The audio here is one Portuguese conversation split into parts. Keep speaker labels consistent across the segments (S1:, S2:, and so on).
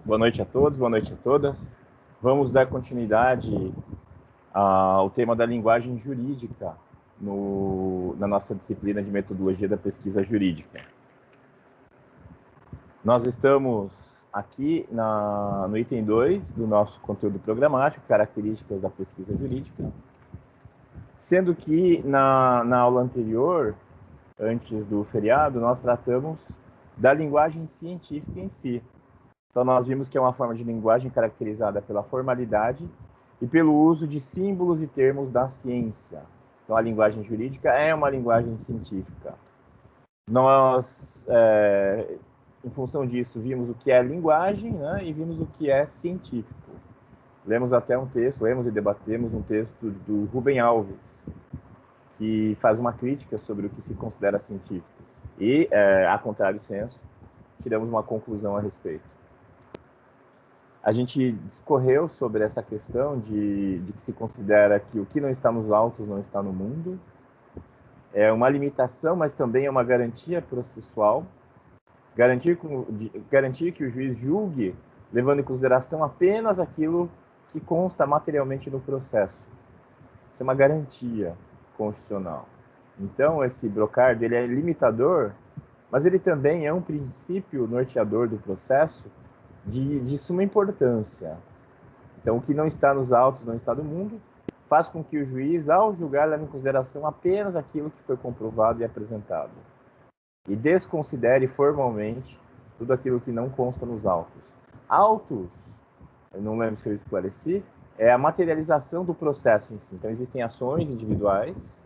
S1: Boa noite a todos, boa noite a todas. Vamos dar continuidade ao tema da linguagem jurídica na nossa disciplina de metodologia da pesquisa jurídica. Nós estamos aqui no item 2 do nosso conteúdo programático, características da pesquisa jurídica, sendo que na aula anterior, antes do feriado, nós tratamos da linguagem científica em si. Então, nós vimos que é uma forma de linguagem caracterizada pela formalidade e pelo uso de símbolos e termos da ciência. Então, a linguagem jurídica é uma linguagem científica. Nós, em função disso, vimos o que é linguagem, né, e vimos o que é científico. Lemos até um texto, lemos e debatemos um texto do Rubem Alves, que faz uma crítica sobre o que se considera científico. E, a contrário senso, tiramos uma conclusão a respeito. A gente discorreu sobre essa questão de que se considera que o que não está nos autos não está no mundo. É uma limitação, mas também é uma garantia processual. Garantir que o juiz julgue levando em consideração apenas aquilo que consta materialmente no processo. Isso é uma garantia constitucional. Então, esse Brocard, ele é limitador, mas ele também é um princípio norteador do processo de suma importância. Então, o que não está nos autos, não está no mundo, faz com que o juiz, ao julgar, leve em consideração apenas aquilo que foi comprovado e apresentado. E desconsidere formalmente tudo aquilo que não consta nos autos. Autos, eu não lembro se eu esclareci, é a materialização do processo em si. Então, existem ações individuais,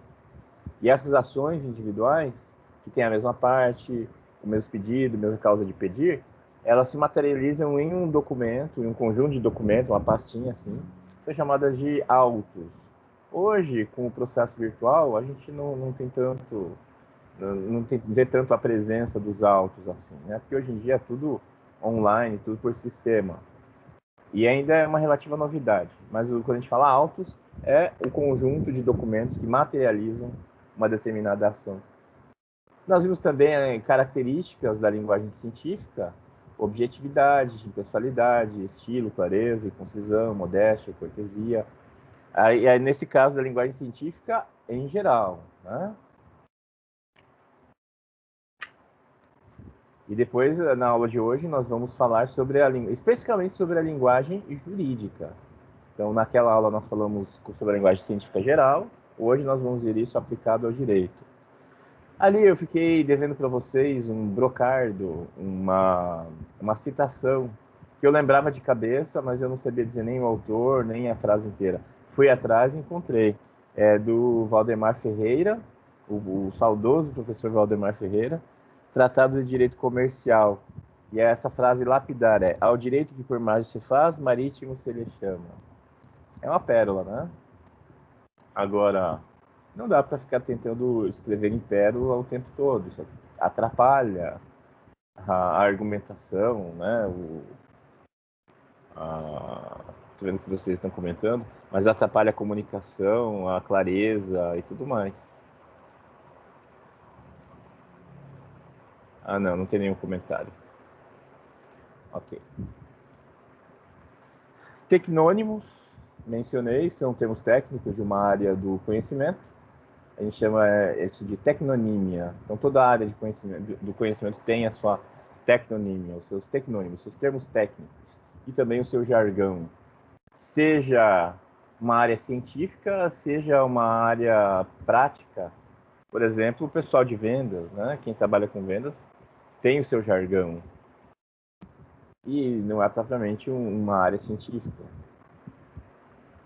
S1: e essas ações individuais, que têm a mesma parte, o mesmo pedido, a mesma causa de pedir, elas se materializam em um documento, em um conjunto de documentos, uma pastinha assim, são chamadas de autos. Hoje, com o processo virtual, a gente não vê tanto a presença dos autos assim, né? Porque hoje em dia é tudo online, tudo por sistema. E ainda é uma relativa novidade. Mas quando a gente fala autos, é o conjunto de documentos que materializam uma determinada ação. Nós vimos também características da linguagem científica: objetividade, impessoalidade, estilo, clareza, concisão, modéstia, cortesia. Aí, nesse caso da linguagem científica em geral, né? E depois, na aula de hoje, nós vamos falar especificamente sobre a linguagem jurídica. Então, naquela aula nós falamos sobre a linguagem científica geral, hoje nós vamos ver isso aplicado ao direito. Ali eu fiquei devendo para vocês um brocardo, uma citação, que eu lembrava de cabeça, mas eu não sabia dizer nem o autor, nem a frase inteira. Fui atrás e encontrei. É do Valdemar Ferreira, o saudoso professor Valdemar Ferreira, Tratado de Direito Comercial. E é essa frase lapidar, ao direito que por margem se faz, marítimo se lhe chama. É uma pérola, né? Agora, não dá para ficar tentando escrever em pérola o tempo todo. Isso atrapalha a argumentação, né? Estou vendo que vocês estão comentando, mas atrapalha a comunicação, a clareza e tudo mais. Ah, não tem nenhum comentário. Ok. Tecnônimos, mencionei, são termos técnicos de uma área do conhecimento. A gente chama isso de tecnonímia. Então, toda a área de do conhecimento tem a sua tecnonímia, os seus tecnônimos, os seus termos técnicos e também o seu jargão. Seja uma área científica, seja uma área prática. Por exemplo, o pessoal de vendas, né? Quem trabalha com vendas, tem o seu jargão. E não é propriamente uma área científica.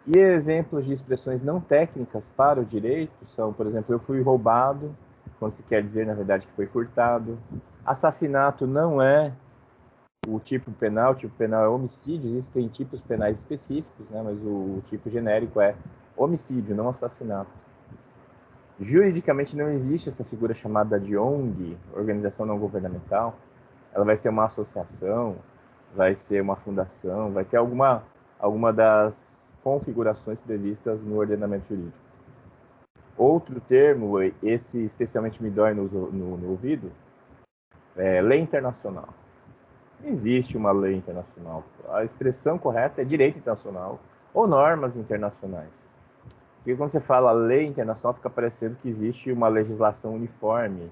S1: E exemplos de expressões não técnicas para o direito são, por exemplo, eu fui roubado, quando se quer dizer, na verdade, que foi furtado. Assassinato não é o tipo penal é homicídio, existem tipos penais específicos, né? Mas o tipo genérico é homicídio, não assassinato. Juridicamente não existe essa figura chamada de ONG, organização não governamental. Ela vai ser uma associação, vai ser uma fundação, vai ter alguma das configurações previstas no ordenamento jurídico. Outro termo, esse especialmente me dói no ouvido, é lei internacional. Não existe uma lei internacional. A expressão correta é direito internacional ou normas internacionais. Porque quando você fala lei internacional, fica parecendo que existe uma legislação uniforme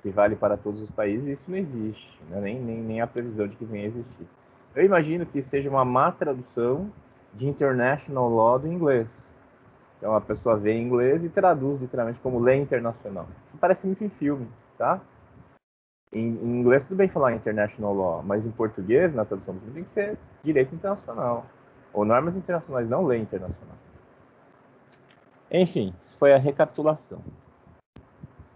S1: que vale para todos os países. Isso não existe, né? nem a previsão de que venha a existir. Eu imagino que seja uma má tradução de international law do inglês. Então a pessoa vê em inglês e traduz literalmente como lei internacional. Isso parece muito em filme, tá? Em inglês tudo bem falar international law, mas em português, na tradução do filme, tem que ser direito internacional. Ou normas internacionais, não lei internacional. Enfim, isso foi a recapitulação.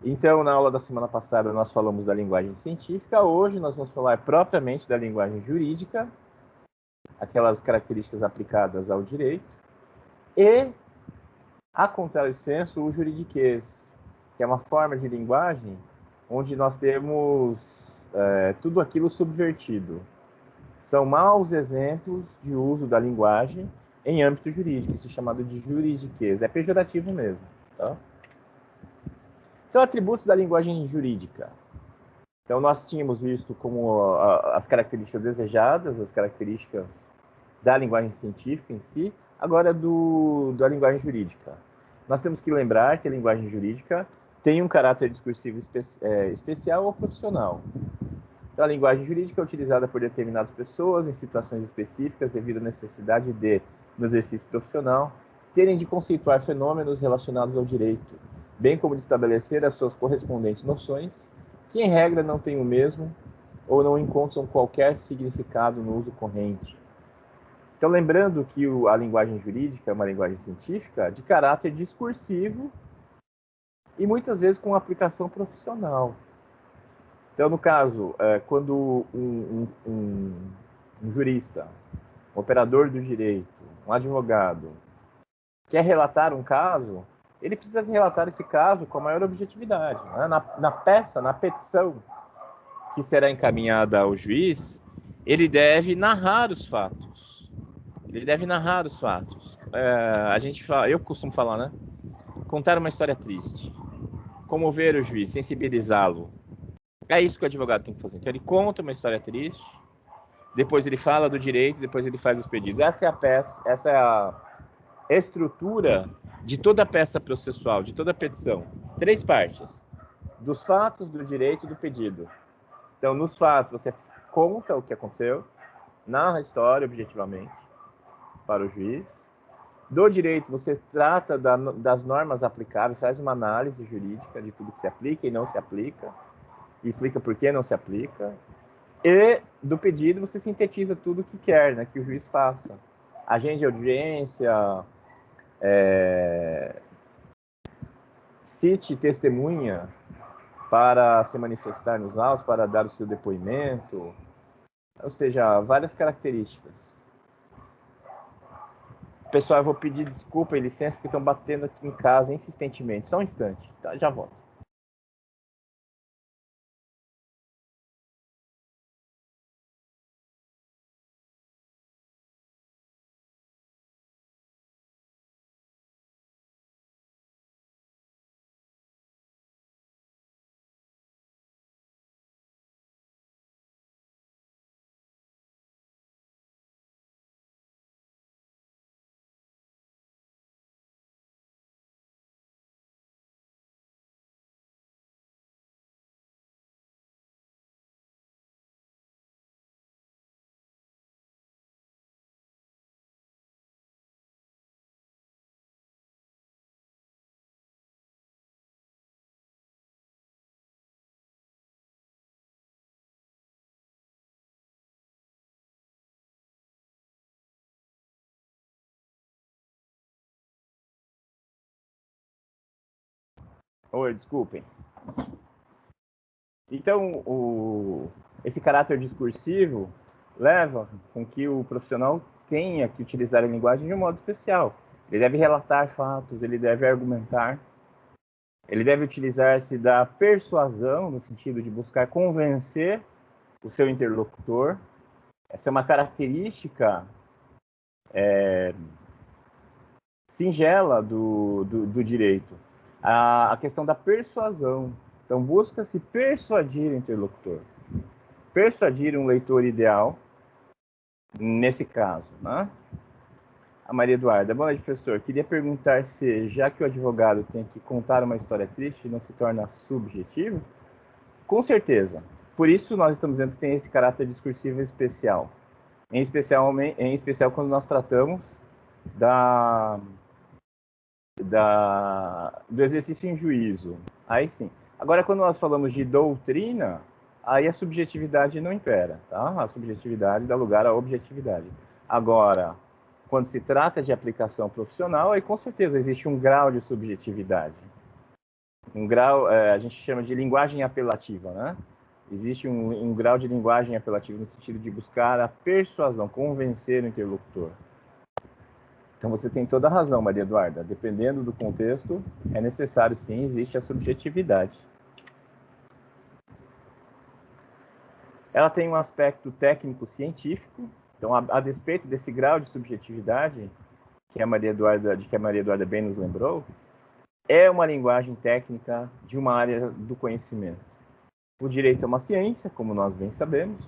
S1: Então, na aula da semana passada, nós falamos da linguagem científica. Hoje, nós vamos falar propriamente da linguagem jurídica, aquelas características aplicadas ao direito, e, a contrário senso, o juridiquês, que é uma forma de linguagem onde nós temos tudo aquilo subvertido. São maus exemplos de uso da linguagem em âmbito jurídico, isso é chamado de juridiquês. É pejorativo mesmo, tá? Então, atributos da linguagem jurídica. Então, nós tínhamos visto como as características desejadas, as características da linguagem científica em si, agora da linguagem jurídica. Nós temos que lembrar que a linguagem jurídica tem um caráter discursivo especial ou profissional. Então, a linguagem jurídica é utilizada por determinadas pessoas em situações específicas devido à necessidade de, no exercício profissional, terem de conceituar fenômenos relacionados ao direito, bem como de estabelecer as suas correspondentes noções, que em regra não têm o mesmo ou não encontram qualquer significado no uso corrente. Então, lembrando que a linguagem jurídica é uma linguagem científica de caráter discursivo e muitas vezes com aplicação profissional. Então, no caso, quando um jurista, um operador do direito, um advogado, quer relatar um caso, ele precisa relatar esse caso com a maior objetividade. Né? Na peça, na petição que será encaminhada ao juiz, ele deve narrar os fatos. Ele deve narrar os fatos. Eu costumo falar, né? Contar uma história triste. Comover o juiz, sensibilizá-lo. É isso que o advogado tem que fazer. Então, ele conta uma história triste, depois ele fala do direito, depois ele faz os pedidos. Essa é a peça, essa é a estrutura de toda a peça processual, de toda a petição. 3 partes: dos fatos, do direito e do pedido. Então, nos fatos, você conta o que aconteceu, narra a história objetivamente para o juiz. Do direito, você trata das normas aplicáveis, faz uma análise jurídica de tudo que se aplica e não se aplica, e explica por que não se aplica. E do pedido, você sintetiza tudo o que quer, né, que o juiz faça. Agende audiência, cite testemunha para se manifestar nos autos, para dar o seu depoimento, ou seja, várias características. Pessoal, eu vou pedir desculpa e licença porque estão batendo aqui em casa insistentemente. Só um instante, tá? Já volto. Oi, desculpem. Então, esse caráter discursivo leva com que o profissional tenha que utilizar a linguagem de um modo especial. Ele deve relatar fatos, ele deve argumentar, ele deve utilizar-se da persuasão, no sentido de buscar convencer o seu interlocutor. Essa é uma característica singela do direito. A questão da persuasão. Então, busca-se persuadir o interlocutor. persuadir um leitor ideal, nesse caso, né? A Maria Eduarda, boa noite, professor. Queria perguntar se, já que o advogado tem que contar uma história triste, não se torna subjetivo? Com certeza. Por isso nós estamos dizendo que tem esse caráter discursivo especial. Em especial quando nós tratamos do exercício em juízo. Aí sim. Agora, quando nós falamos de doutrina, aí a subjetividade não impera, tá? A subjetividade dá lugar à objetividade. Agora, quando se trata de aplicação profissional, aí com certeza existe um grau de subjetividade. Um grau, a gente chama de linguagem apelativa, né? Existe um grau de linguagem apelativa no sentido de buscar a persuasão, convencer o interlocutor. Então você tem toda a razão, Maria Eduarda. Dependendo do contexto, é necessário sim, existe a subjetividade. Ela tem um aspecto técnico-científico. Então, a despeito desse grau de subjetividade que a Maria Eduarda bem nos lembrou, é uma linguagem técnica de uma área do conhecimento. O direito é uma ciência, como nós bem sabemos,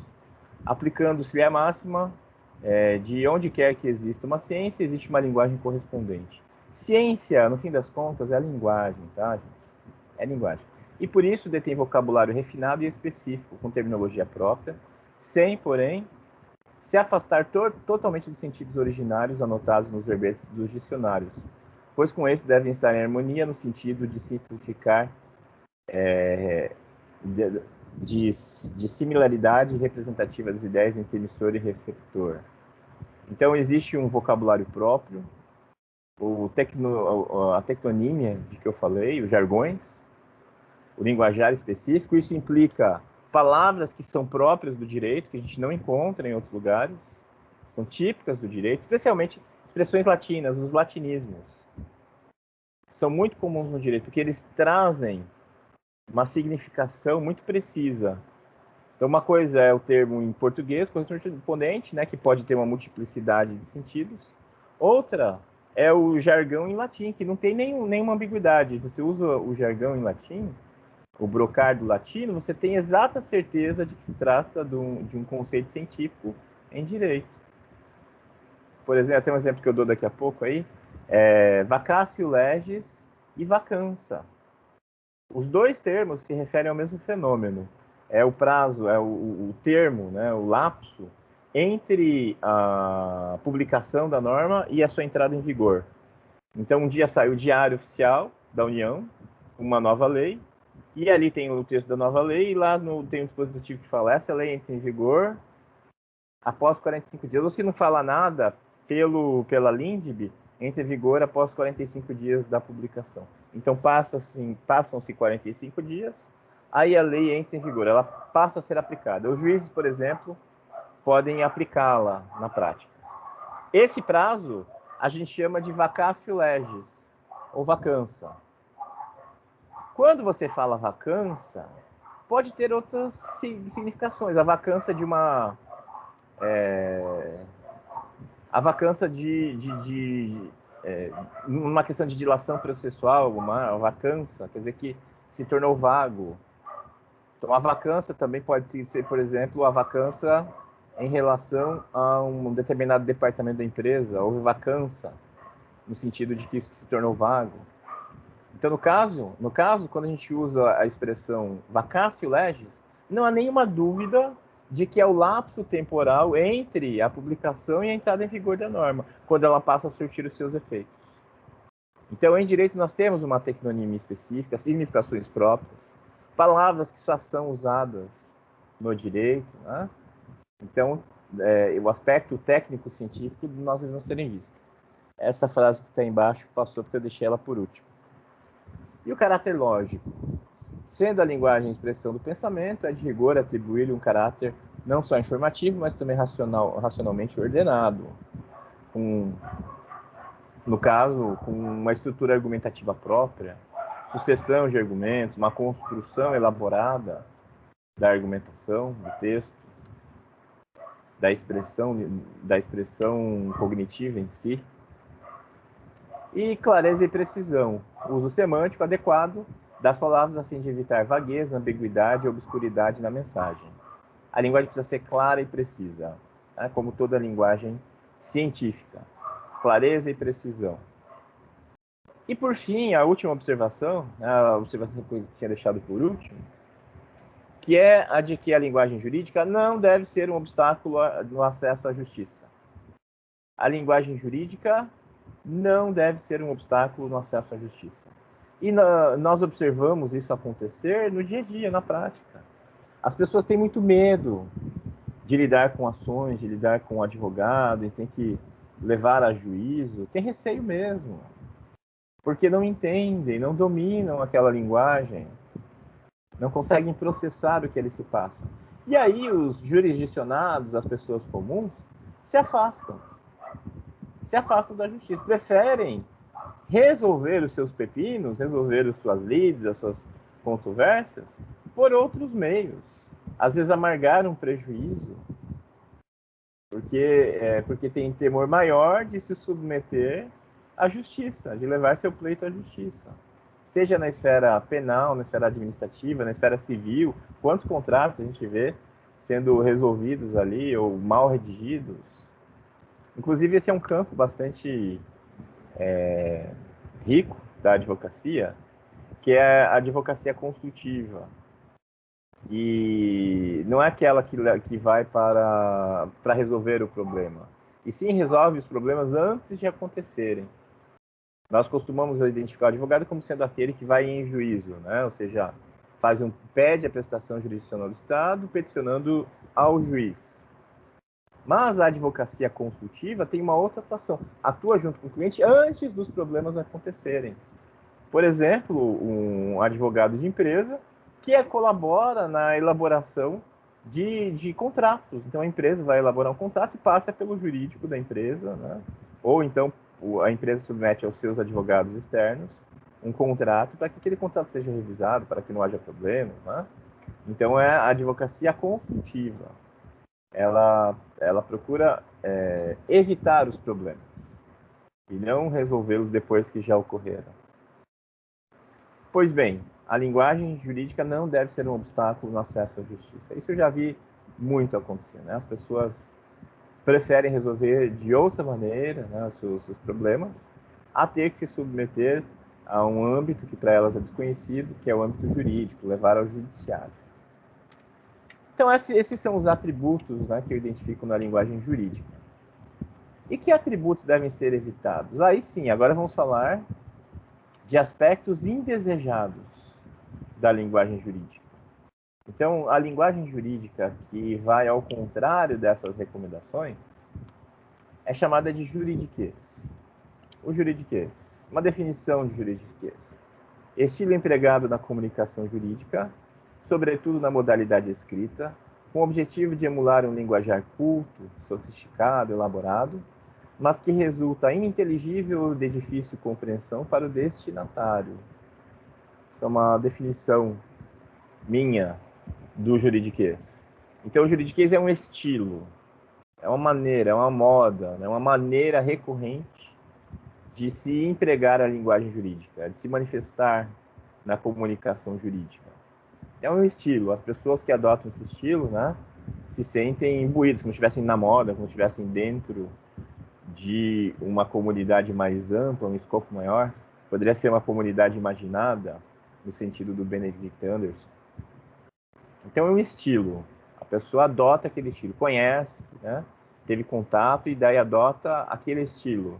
S1: aplicando-se a máxima, de onde quer que exista uma ciência, existe uma linguagem correspondente. Ciência, no fim das contas, é a linguagem, tá, gente? É linguagem. E por isso detém vocabulário refinado e específico, com terminologia própria, sem, porém, se afastar totalmente dos sentidos originários anotados nos verbetes dos dicionários, pois com esses devem estar em harmonia no sentido de simplificar, de similaridade representativa das ideias entre emissor e receptor. Então, existe um vocabulário próprio, a tecnonímia de que eu falei, os jargões, o linguajar específico. Isso implica palavras que são próprias do direito, que a gente não encontra em outros lugares, são típicas do direito, especialmente expressões latinas, os latinismos. São muito comuns no direito, porque eles trazem uma significação muito precisa. Então, uma coisa é o termo em português, correspondente, né, que pode ter uma multiplicidade de sentidos. Outra é o jargão em latim, que não tem nenhuma ambiguidade. Você usa o jargão em latim, o brocardo latino, você tem exata certeza de que se trata de um conceito científico em direito. Por exemplo, tem um exemplo que eu dou daqui a pouco aí, vacatio legis e vacança. Os dois termos se referem ao mesmo fenômeno. É o prazo, é o termo, né, o lapso entre a publicação da norma e a sua entrada em vigor. Então, um dia sai o Diário Oficial da União, uma nova lei, e ali tem o texto da nova lei, e lá tem um dispositivo que fala, essa lei entra em vigor após 45 dias. Ou se não fala nada, pela LINDB, entra em vigor após 45 dias da publicação. Então, passam-se 45 dias, aí a lei entra em vigor, ela passa a ser aplicada. Os juízes, por exemplo, podem aplicá-la na prática. Esse prazo a gente chama de vacatio legis, ou vacança. Quando você fala vacança, pode ter outras significações. A vacância de uma... a vacância uma questão de dilação processual, uma vacância, quer dizer que se tornou vago. Então, a vacância também pode ser, por exemplo, a vacância em relação a um determinado departamento da empresa, houve vacância, no sentido de que isso se tornou vago. Então, no caso, quando a gente usa a expressão vacatio legis, não há nenhuma dúvida de que é o lapso temporal entre a publicação e a entrada em vigor da norma, quando ela passa a surtir os seus efeitos. Então, em direito, nós temos uma tecnonímia específica, significações próprias, palavras que só são usadas no direito, né? Então, o aspecto técnico-científico nós devemos ter em vista. Essa frase que está embaixo passou porque eu deixei ela por último. E o caráter lógico? Sendo a linguagem a expressão do pensamento, é de rigor atribuir-lhe um caráter não só informativo, mas também racionalmente ordenado. No caso, com uma estrutura argumentativa própria, sucessão de argumentos, uma construção elaborada da argumentação, do texto, da expressão cognitiva em si, e clareza e precisão, uso semântico adequado das palavras a fim de evitar vagueza, ambiguidade e obscuridade na mensagem. a linguagem precisa ser clara e precisa, né? Como toda linguagem científica. Clareza e precisão. E, por fim, a última observação, a observação que eu tinha deixado por último, que é a de que a linguagem jurídica não deve ser um obstáculo no acesso à justiça. A linguagem jurídica não deve ser um obstáculo no acesso à justiça. E nós observamos isso acontecer no dia a dia, na prática. As pessoas têm muito medo de lidar com ações, de lidar com o advogado, e tem que levar a juízo. Tem receio mesmo, porque não entendem, não dominam aquela linguagem, não conseguem processar o que ali se passa. E aí os jurisdicionados, as pessoas comuns, se afastam da justiça, preferem resolver os seus pepinos, resolver as suas lides, as suas controvérsias, por outros meios. Às vezes amargar um prejuízo, porque tem temor maior de se submeter à justiça, de levar seu pleito à justiça. Seja na esfera penal, na esfera administrativa, na esfera civil, quantos contratos a gente vê sendo resolvidos ali ou mal redigidos. Inclusive, esse é um campo bastante rico da advocacia, que é a advocacia consultiva. E não é aquela que vai para resolver o problema, e sim resolve os problemas antes de acontecerem. Nós costumamos identificar o advogado como sendo aquele que vai em juízo, né? Ou seja, pede a prestação jurisdicional do Estado, peticionando ao juiz. Mas a advocacia consultiva tem uma outra atuação. Atua junto com o cliente antes dos problemas acontecerem. Por exemplo, um advogado de empresa que colabora na elaboração de contratos. Então, a empresa vai elaborar um contrato e passa pelo jurídico da empresa, né? Ou então a empresa submete aos seus advogados externos um contrato para que aquele contrato seja revisado, para que não haja problemas, né? Então, é a advocacia consultiva. Ela procura evitar os problemas e não resolvê-los depois que já ocorreram. Pois bem, a linguagem jurídica não deve ser um obstáculo no acesso à justiça. Isso eu já vi muito acontecer, né? As pessoas preferem resolver de outra maneira, né, os seus problemas, a ter que se submeter a um âmbito que para elas é desconhecido, que é o âmbito jurídico, levar ao judiciário. Então, esses são os atributos, né, que eu identifico na linguagem jurídica. E que atributos devem ser evitados? Aí sim, agora vamos falar de aspectos indesejados da linguagem jurídica. Então, a linguagem jurídica que vai ao contrário dessas recomendações é chamada de juridiquês. O juridiquês, uma definição de juridiquês: estilo empregado na comunicação jurídica, sobretudo na modalidade escrita, com o objetivo de emular um linguajar culto, sofisticado, elaborado, mas que resulta ininteligível ou de difícil compreensão para o destinatário. Isso é uma definição minha do juridiquês. Então, o juridiquês é um estilo, é uma maneira, é uma moda, é uma maneira recorrente de se empregar a linguagem jurídica, de se manifestar na comunicação jurídica. É um estilo. As pessoas que adotam esse estilo, né, se sentem imbuídos, como se estivessem na moda, como se estivessem dentro de uma comunidade mais ampla, um escopo maior. Poderia ser uma comunidade imaginada, no sentido do Benedict Anderson. Então é um estilo. A pessoa adota aquele estilo, conhece, né, teve contato e daí adota aquele estilo,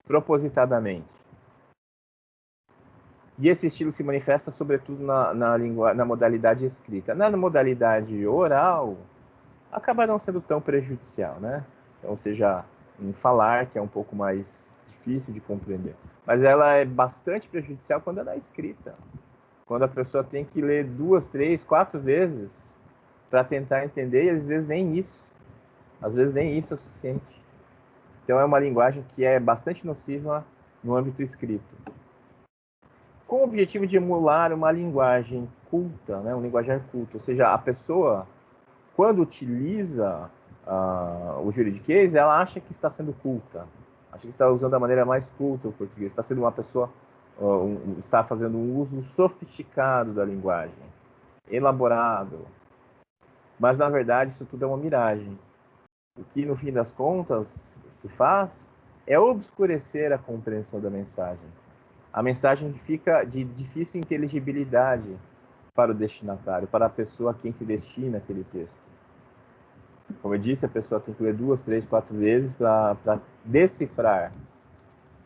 S1: propositadamente. E esse estilo se manifesta, sobretudo, na modalidade escrita. Na modalidade oral, acaba não sendo tão prejudicial, né? Então, ou seja, em falar, que é um pouco mais difícil de compreender. Mas ela é bastante prejudicial quando ela é escrita. Quando a pessoa tem que ler 2, 3, 4 vezes para tentar entender, e às vezes nem isso. Às vezes nem isso é o suficiente. Então, é uma linguagem que é bastante nociva no âmbito escrito. Com o objetivo de emular uma linguagem culta, né, um linguajar culto. Ou seja, a pessoa, quando utiliza o juridiquês, ela acha que está sendo culta, acha que está usando da maneira mais culta o português, está sendo uma pessoa, está fazendo um uso sofisticado da linguagem, elaborado. Mas, na verdade, isso tudo é uma miragem. O que, no fim das contas, se faz é obscurecer a compreensão da mensagem. A mensagem fica de difícil inteligibilidade para o destinatário, para a pessoa a quem se destina aquele texto. Como eu disse, a pessoa tem que ler 2, 3, 4 vezes para decifrar.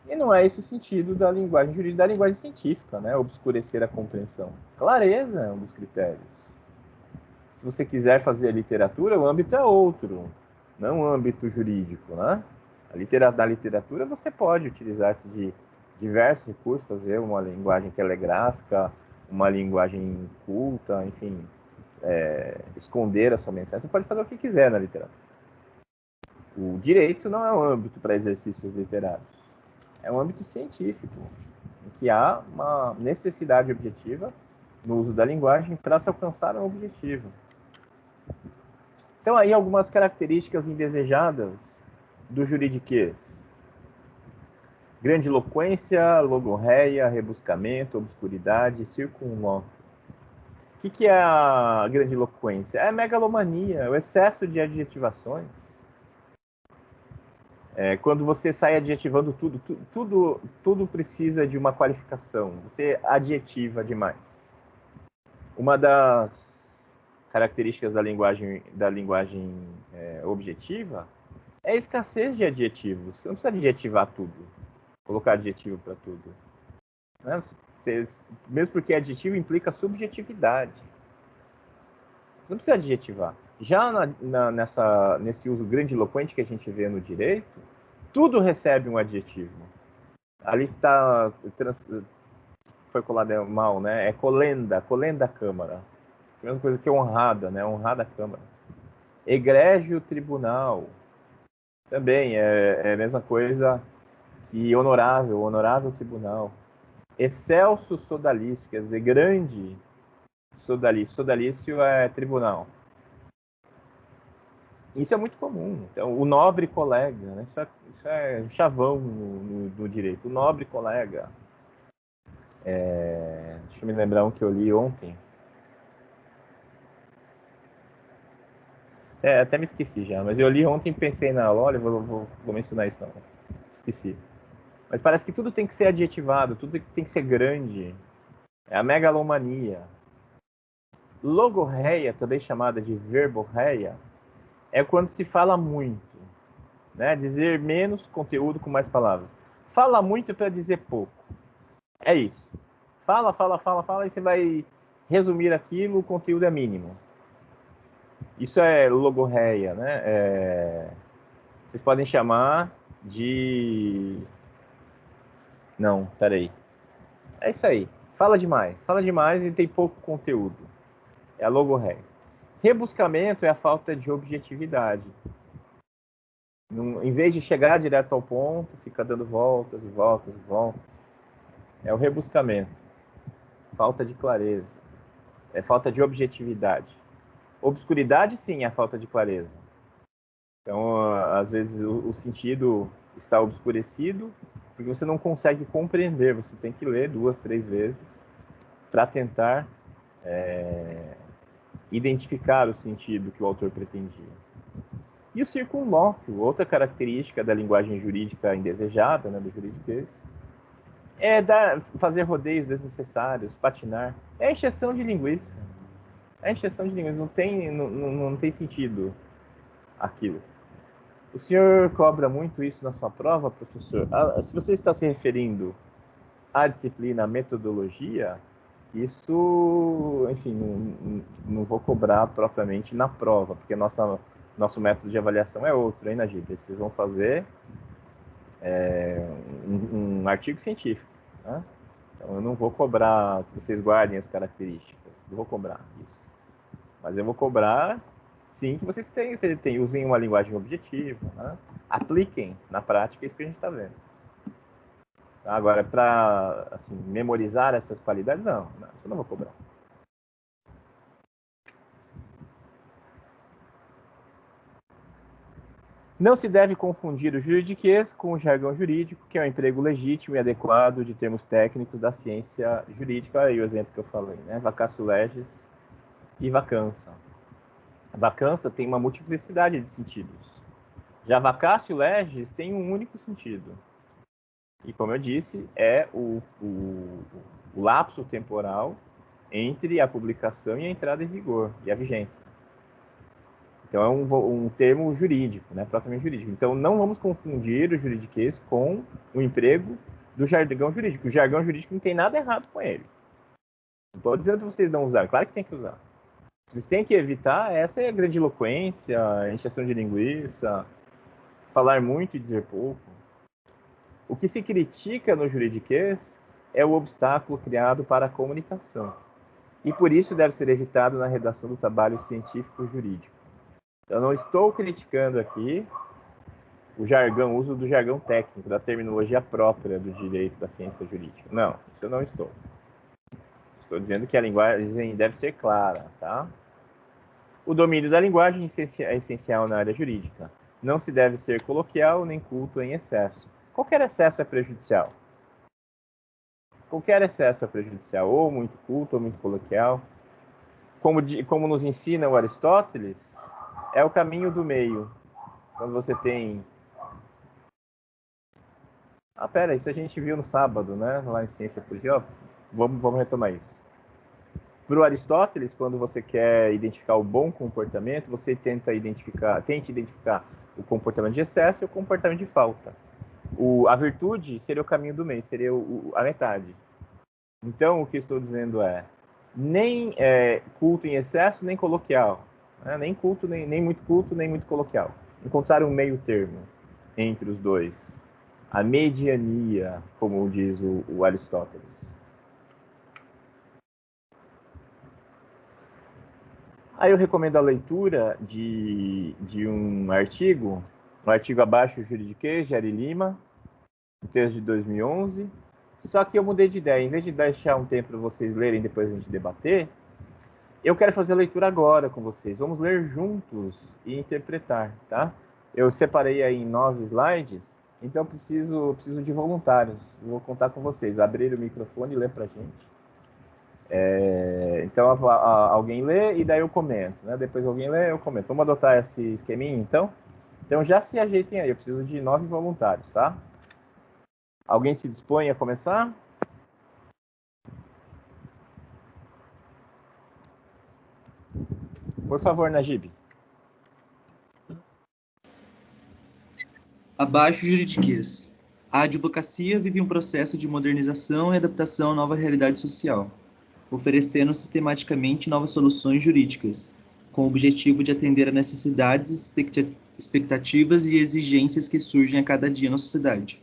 S1: E não é esse o sentido da linguagem jurídica, da linguagem científica, né? Obscurecer a compreensão. Clareza é um dos critérios. Se você quiser fazer a literatura, o âmbito é outro, não o âmbito jurídico, né? Na literatura você pode utilizar-se de diversos recursos, fazer uma linguagem telegráfica, uma linguagem culta, enfim, esconder a sua mensagem. Você pode fazer o que quiser na literatura. O direito não é um âmbito para exercícios literários, é um âmbito científico, em que há uma necessidade objetiva no uso da linguagem para se alcançar um objetivo. Então, aí algumas características indesejadas do juridiquês. Grandiloquência, logorreia, rebuscamento, obscuridade, circunlóquio. O que é a grandiloquência? É a megalomania, o excesso de adjetivações. Quando você sai adjetivando tudo precisa de uma qualificação. Você adjetiva demais. Uma das características da linguagem objetiva é a escassez de adjetivos. Você não precisa adjetivar tudo, colocar adjetivo para tudo. Né? Mesmo porque adjetivo implica subjetividade. Você não precisa adjetivar. Já nesse uso grandiloquente que a gente vê no direito, tudo recebe um adjetivo. Ali está... Foi colado mal, né? É colenda câmara. A mesma coisa que honrada, né? Honrada câmara. Egrégio tribunal. Também é a mesma coisa que honorável tribunal. Excelso sodalício, quer dizer, grande sodalício. Sodalício é tribunal. Isso é muito comum. Então, o nobre colega, né? Isso é chavão no direito. O nobre colega. Deixa eu me lembrar um que eu li ontem. Até me esqueci já, mas eu li ontem e pensei na aula, olha, vou mencionar isso não. Esqueci. Mas parece que tudo tem que ser adjetivado, tudo tem que ser grande. É a megalomania. Logorreia, também chamada de verborreia, é quando se fala muito, né? Dizer menos conteúdo com mais palavras. Fala muito para dizer pouco. É isso. Fala, e você vai resumir aquilo, o conteúdo é mínimo. Isso é logorreia, né? Vocês podem chamar de... Não, peraí. É isso aí. Fala demais e tem pouco conteúdo. É a logorreia. Rebuscamento é a falta de objetividade. Em vez de chegar direto ao ponto, fica dando voltas e voltas e voltas. É o rebuscamento. Falta de clareza. É falta de objetividade. Obscuridade, sim, é a falta de clareza. Então, às vezes, o sentido está obscurecido porque você não consegue compreender. Você tem que ler 2, 3 vezes para tentar identificar o sentido que o autor pretendia. E o circunlóquio, outra característica da linguagem jurídica indesejada, né, do juridiquês, é fazer rodeios desnecessários, patinar. É encheção de linguiça. Não tem sentido aquilo. O senhor cobra muito isso na sua prova, professor? Se você está se referindo à disciplina metodologia, isso, enfim, não vou cobrar propriamente na prova, porque nosso método de avaliação é outro, hein, Najib? Vocês vão fazer um artigo científico, né? Então, eu não vou cobrar que vocês guardem as características, não vou cobrar isso. Mas eu vou cobrar, sim, que vocês usem uma linguagem objetiva, né? Apliquem na prática isso que a gente está vendo. Agora, para assim, memorizar essas qualidades, não, isso eu não vou cobrar. Não se deve confundir o juridiquês com o jargão jurídico, que é um emprego legítimo e adequado de termos técnicos da ciência jurídica. Olha aí o exemplo que eu falei, né? Vacatio legis e vacança. Vacância tem uma multiplicidade de sentidos. Já vacatio legis tem um único sentido. E, como eu disse, é o lapso temporal entre a publicação e a entrada em vigor, e a vigência. Então, é um termo jurídico, né, propriamente jurídico. Então, não vamos confundir o juridiquês com o emprego do jargão jurídico. O jargão jurídico não tem nada errado com ele. Não estou dizendo para vocês não usarem, claro que tem que usar. Vocês têm que evitar essa grandiloquência, encheção de linguiça, falar muito e dizer pouco. O que se critica no juridiquês é o obstáculo criado para a comunicação. E por isso deve ser evitado na redação do trabalho científico jurídico. Eu não estou criticando aqui o jargão, o uso do jargão técnico, da terminologia própria do direito da ciência jurídica. Não, isso eu não estou. Estou dizendo que a linguagem deve ser clara, tá? O domínio da linguagem é essencial na área jurídica. Não se deve ser coloquial nem culto em excesso. Qualquer excesso é prejudicial. Qualquer excesso é prejudicial, ou muito culto, ou muito coloquial. Como nos ensina o Aristóteles, é o caminho do meio. Quando você tem... pera, isso a gente viu no sábado, né? Lá em Ciência Política. Vamos retomar isso. Para o Aristóteles, quando você quer identificar o bom comportamento, você tente identificar o comportamento de excesso e o comportamento de falta. A virtude seria o caminho do meio, seria a metade. Então, o que estou dizendo é, nem culto em excesso, nem coloquial. Né? Nem culto, nem muito culto, nem muito coloquial. Encontrar um meio termo entre os dois. A mediania, como diz o Aristóteles. Aí eu recomendo a leitura de um artigo abaixo, Juridiquês, Jerry Lima, um texto de 2011. Só que eu mudei de ideia. Em vez de deixar um tempo para vocês lerem e depois a gente debater, eu quero fazer a leitura agora com vocês. Vamos ler juntos e interpretar, tá? Eu separei aí em 9 slides, então preciso de voluntários. Vou contar com vocês. Abrir o microfone e ler para a gente. Então, alguém lê e daí eu comento, né? Depois alguém lê, eu comento. Vamos adotar esse esqueminha, então? Então, já se ajeitem aí. Eu preciso de 9 voluntários, tá? Alguém se dispõe a começar? Por favor, Najib.
S2: Abaixo, juridiquês. A advocacia vive um processo de modernização e adaptação à nova realidade social, oferecendo sistematicamente novas soluções jurídicas, com o objetivo de atender a necessidades, expectativas e exigências que surgem a cada dia na sociedade.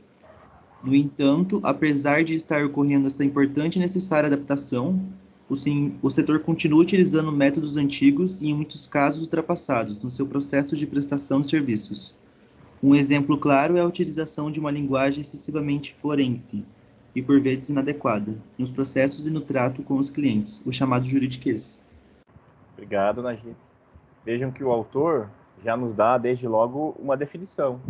S2: No entanto, apesar de estar ocorrendo esta importante e necessária adaptação, o setor continua utilizando métodos antigos e, em muitos casos, ultrapassados no seu processo de prestação de serviços. Um exemplo claro é a utilização de uma linguagem excessivamente forense e, por vezes, inadequada, nos processos e no trato com os clientes, o chamado juridiquês.
S1: Obrigado, Najib. Vejam que o autor já nos dá, desde logo, uma definição.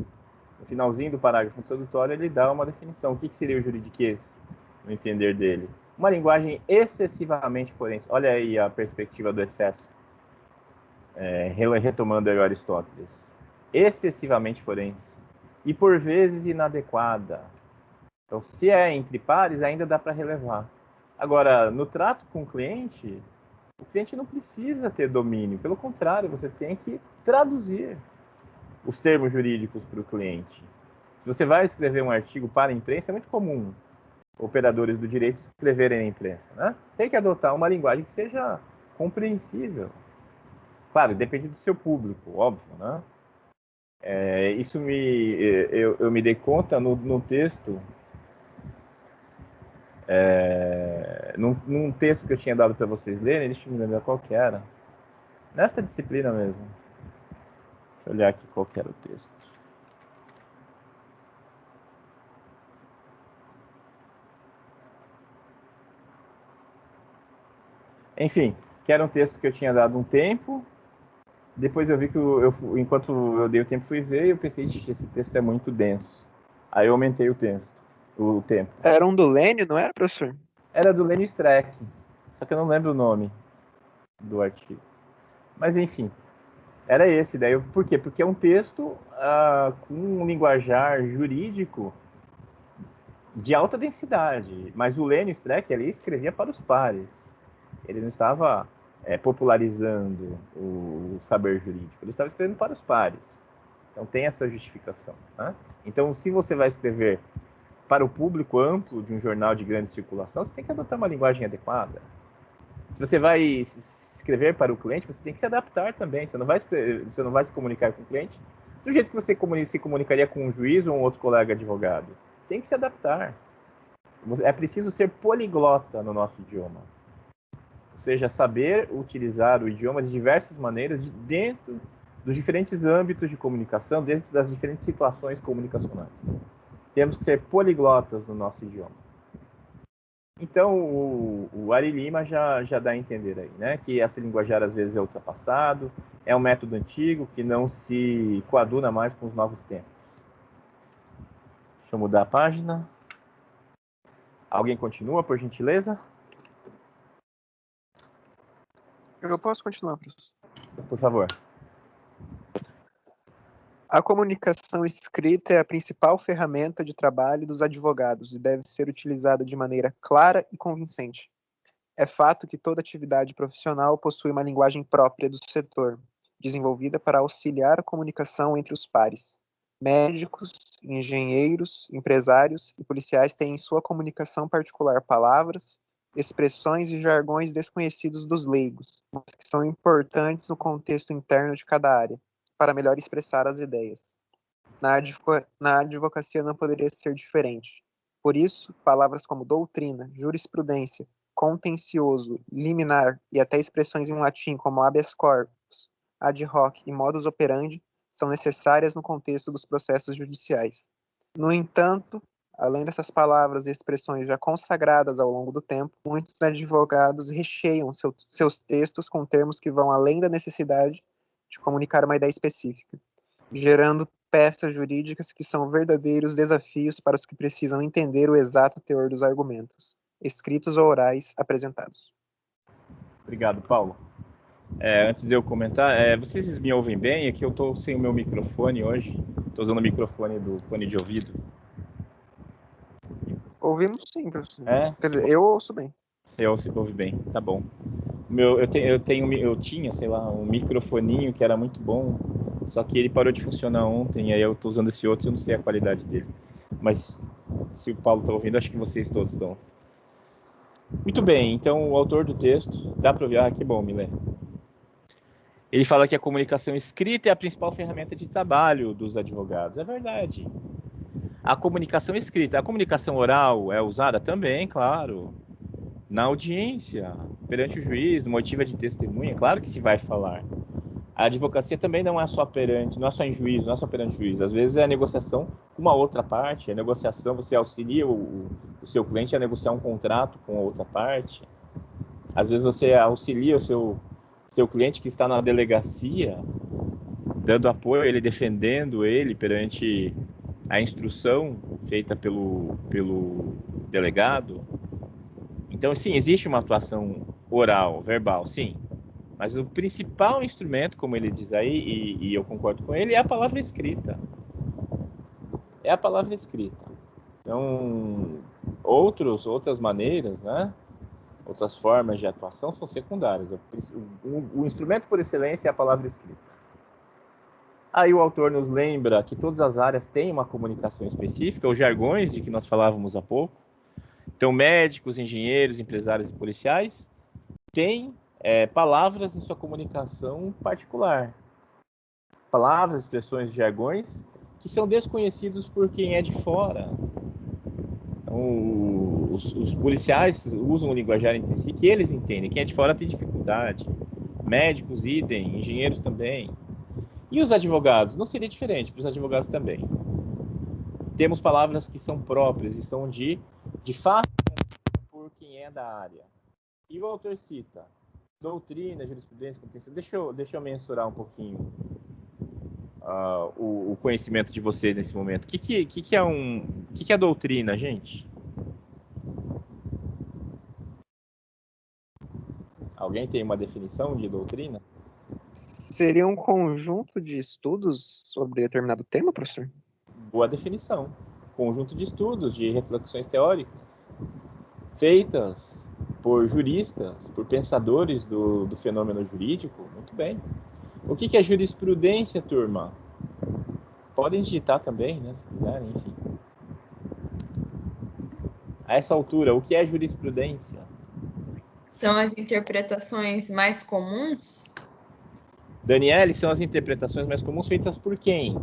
S1: No finalzinho do parágrafo introdutório, ele dá uma definição. O que seria o juridiquês, no entender dele? Uma linguagem excessivamente forense. Olha aí a perspectiva do excesso. Retomando aí o Aristóteles. Excessivamente forense. E, por vezes, inadequada. Então, se é entre pares, ainda dá para relevar. Agora, no trato com o cliente não precisa ter domínio. Pelo contrário, você tem que traduzir os termos jurídicos para o cliente. Se você vai escrever um artigo para a imprensa, é muito comum operadores do direito escreverem na imprensa, né? Tem que adotar uma linguagem que seja compreensível. Claro, depende do seu público, óbvio, né? Eu me dei conta no texto, num texto que eu tinha dado para vocês lerem, deixa eu me lembrar qual que era. Nesta disciplina mesmo. Deixa eu olhar aqui qual que era o texto. Enfim, que era um texto que eu tinha dado um tempo. Depois eu vi que enquanto eu dei o tempo, fui ver e eu pensei, esse texto é muito denso. Aí eu aumentei o tempo.
S3: Era um do Lênio, não era, professor?
S1: Era do Lênio Streck, só que eu não lembro o nome do artigo. Mas enfim, Era esse, daí, por quê? Porque é um texto com um linguajar jurídico de alta densidade, mas o Lênio Streck ali escrevia para os pares. Ele não estava popularizando o saber jurídico, ele estava escrevendo para os pares. Então tem essa justificação. Né? Então, se você vai escrever para o público amplo de um jornal de grande circulação, você tem que adotar uma linguagem adequada. Se você vai escrever para o cliente, você tem que se adaptar também. Você não vai se comunicar com o cliente do jeito que você se comunicaria com um juiz ou um outro colega advogado. Tem que se adaptar. É preciso ser poliglota no nosso idioma. Ou seja, saber utilizar o idioma de diversas maneiras dentro dos diferentes âmbitos de comunicação, dentro das diferentes situações comunicacionais. Temos que ser poliglotas no nosso idioma. Então, o Ari Lima já dá a entender aí, né? Que esse linguajar às vezes é ultrapassado, é um método antigo que não se coaduna mais com os novos tempos. Deixa eu mudar a página. Alguém continua, por gentileza?
S3: Eu posso continuar, professor.
S1: Por favor.
S3: A comunicação escrita é a principal ferramenta de trabalho dos advogados e deve ser utilizada de maneira clara e convincente. É fato que toda atividade profissional possui uma linguagem própria do setor, desenvolvida para auxiliar a comunicação entre os pares. Médicos, engenheiros, empresários e policiais têm em sua comunicação particular palavras, expressões e jargões desconhecidos dos leigos, mas que são importantes no contexto interno de cada área, para melhor expressar as ideias. Na advocacia não poderia ser diferente. Por isso, palavras como doutrina, jurisprudência, contencioso, liminar e até expressões em latim como habeas corpus, ad hoc e modus operandi são necessárias no contexto dos processos judiciais. No entanto, além dessas palavras e expressões já consagradas ao longo do tempo, muitos advogados recheiam seus textos com termos que vão além da necessidade de comunicar uma ideia específica, gerando peças jurídicas que são verdadeiros desafios para os que precisam entender o exato teor dos argumentos, escritos ou orais, apresentados.
S1: Obrigado, Paulo. Antes de eu comentar, vocês me ouvem bem? Aqui eu estou sem o meu microfone hoje. Estou usando o microfone do fone de ouvido.
S3: Ouvimos sim, professor. Quer dizer,
S1: Bom,
S3: eu ouço bem.
S1: você ouve bem, tá bom. Eu tinha, sei lá, um microfoninho que era muito bom, só que ele parou de funcionar ontem, aí eu estou usando esse outro e eu não sei a qualidade dele. Mas se o Paulo está ouvindo, acho que vocês todos estão. Muito bem, então o autor do texto, dá para ouvir? Ah, que bom, Milé. Ele fala que a comunicação escrita é a principal ferramenta de trabalho dos advogados. É verdade. A comunicação escrita, a comunicação oral é usada também, claro. Na audiência, perante o juiz, no motivo de testemunha, claro que se vai falar. A advocacia também não é só em juízo, não é só perante o juiz. Às vezes é a negociação com uma outra parte, a negociação, você auxilia o seu cliente a negociar um contrato com a outra parte. Às vezes você auxilia o seu cliente que está na delegacia, dando apoio a ele, defendendo ele perante a instrução feita pelo delegado. Então, sim, existe uma atuação oral, verbal, sim. Mas o principal instrumento, como ele diz aí, e eu concordo com ele, é a palavra escrita. É a palavra escrita. Então, outras maneiras, né? Outras formas de atuação são secundárias. O instrumento por excelência é a palavra escrita. Aí o autor nos lembra que todas as áreas têm uma comunicação específica, os jargões de que nós falávamos há pouco. Então, médicos, engenheiros, empresários e policiais têm palavras em sua comunicação particular. Palavras, expressões, jargões que são desconhecidos por quem é de fora. Então, os policiais usam um linguajar entre si que eles entendem. Quem é de fora tem dificuldade. Médicos, idem, engenheiros também. E os advogados? Não seria diferente para os advogados também. Temos palavras que são próprias e são de fato por quem é da área. E o autor cita doutrina, jurisprudência, contencioso. Deixa eu mensurar um pouquinho o conhecimento de vocês nesse momento. O que é doutrina, gente? Alguém tem uma definição de doutrina?
S3: Seria um conjunto de estudos sobre determinado tema, professor?
S1: Boa definição. Conjunto de estudos, de reflexões teóricas, feitas por juristas, por pensadores do fenômeno jurídico. Muito bem. O que é jurisprudência, turma? Podem digitar também, né, se quiserem, enfim. A essa altura, o que é jurisprudência?
S4: São as interpretações mais comuns?
S1: Daniele, são as interpretações mais comuns feitas por quem?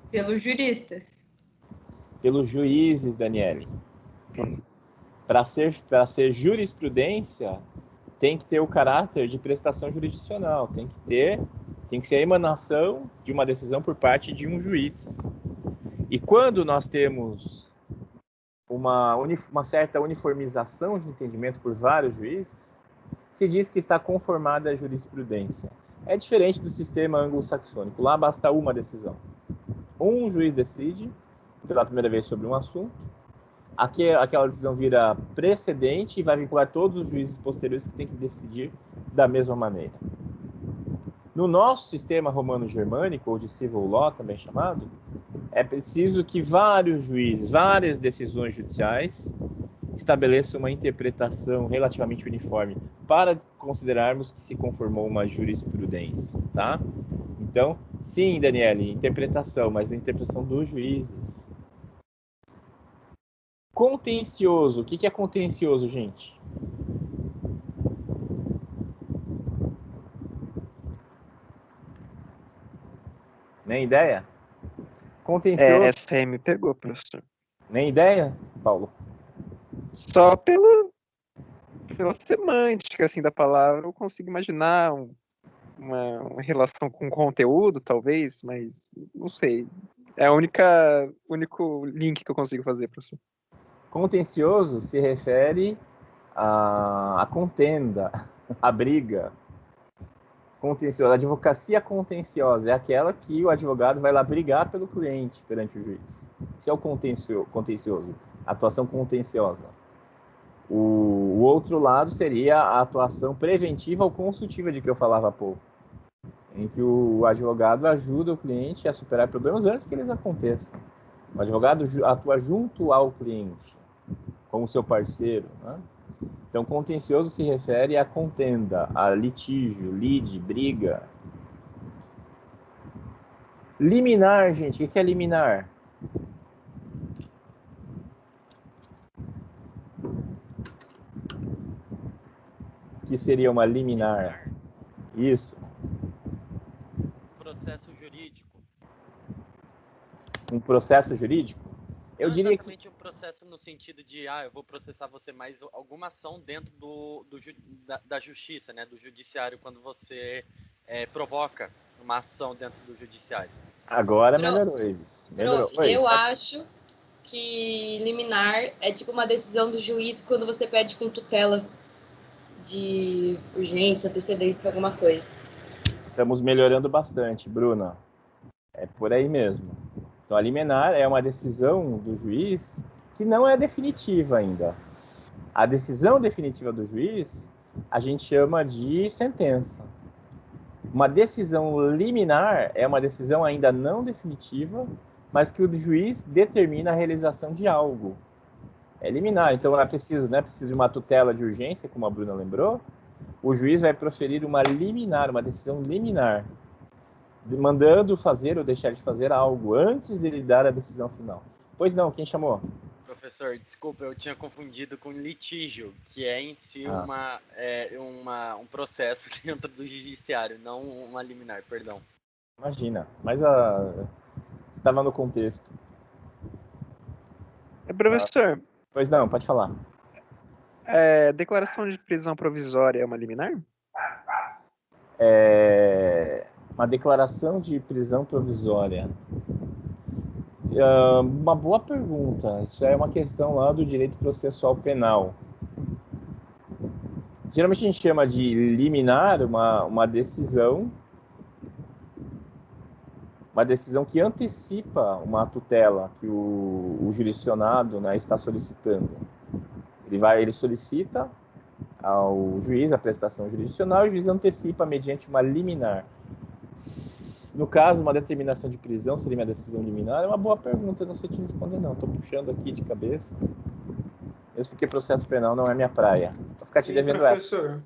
S4: Pelos juristas.
S1: Pelos juízes, Daniele. Para ser jurisprudência, tem que ter o caráter de prestação jurisdicional, tem que ser a emanação de uma decisão por parte de um juiz. E quando nós temos uma certa uniformização de entendimento por vários juízes, se diz que está conformada a jurisprudência. É diferente do sistema anglo-saxônico. Lá basta uma decisão. Um juiz decide pela primeira vez sobre um assunto, aquela decisão vira precedente e vai vincular todos os juízes posteriores que têm que decidir da mesma maneira. No nosso sistema romano-germânico, ou de civil law também chamado, é preciso que vários juízes, várias decisões judiciais estabeleçam uma interpretação relativamente uniforme para considerarmos que se conformou uma jurisprudência, tá? Então, sim, Daniele, interpretação, mas a interpretação dos juízes. Contencioso. O que é contencioso, gente? Nem ideia? Contencioso.
S3: Essa aí me pegou, professor.
S1: Nem ideia, Paulo?
S3: Só pela semântica, assim, da palavra, eu consigo imaginar uma relação com conteúdo, talvez, mas não sei. É o único link que eu consigo fazer, professor.
S1: Contencioso se refere à contenda, à briga. Contencioso. A advocacia contenciosa é aquela que o advogado vai lá brigar pelo cliente perante o juiz. Isso é o contencioso, a atuação contenciosa. O outro lado seria a atuação preventiva ou consultiva de que eu falava há pouco, em que o advogado ajuda o cliente a superar problemas antes que eles aconteçam. O advogado atua junto ao cliente, como seu parceiro, né? Então, contencioso se refere à contenda, a litígio, lide, briga. Liminar, gente, o que é liminar? O que seria uma liminar? Isso.
S5: Processo jurídico.
S1: Um processo jurídico? Eu
S5: Não
S1: diria
S5: exatamente um processo no sentido de, eu vou processar você, mais alguma ação dentro da justiça, né, do judiciário, quando você provoca uma ação dentro do judiciário.
S1: Agora melhorou, Ives. Melhorou.
S4: Eu acho que liminar é tipo uma decisão do juiz quando você pede com tutela de urgência, antecedência, alguma coisa.
S1: Estamos melhorando bastante, Bruna. É por aí mesmo. Então, a liminar é uma decisão do juiz que não é definitiva ainda. A decisão definitiva do juiz a gente chama de sentença. Uma decisão liminar é uma decisão ainda não definitiva, mas que o juiz determina a realização de algo. É liminar, então não é preciso de uma tutela de urgência, como a Bruna lembrou. O juiz vai proferir uma liminar, uma decisão liminar, mandando fazer ou deixar de fazer algo antes de ele dar a decisão final. Pois não, quem chamou?
S5: Professor, desculpa, eu tinha confundido com litígio, que é em si um processo dentro do judiciário, não uma liminar, perdão.
S1: Imagina, mas estava no contexto.
S3: Professor,
S1: pois não, pode falar.
S3: Declaração de prisão provisória é uma liminar?
S1: Uma declaração de prisão provisória. Uma boa pergunta. Isso é uma questão lá do direito processual penal. Geralmente a gente chama de liminar uma decisão que antecipa uma tutela que o jurisdicionado, né, está solicitando. Ele solicita ao juiz a prestação jurisdicional, e o juiz antecipa mediante uma liminar. No caso, uma determinação de prisão seria uma decisão liminar? É uma boa pergunta, eu não sei te responder não. Estou puxando aqui de cabeça. Mesmo porque processo penal não é minha praia. Vou ficar te devendo essa.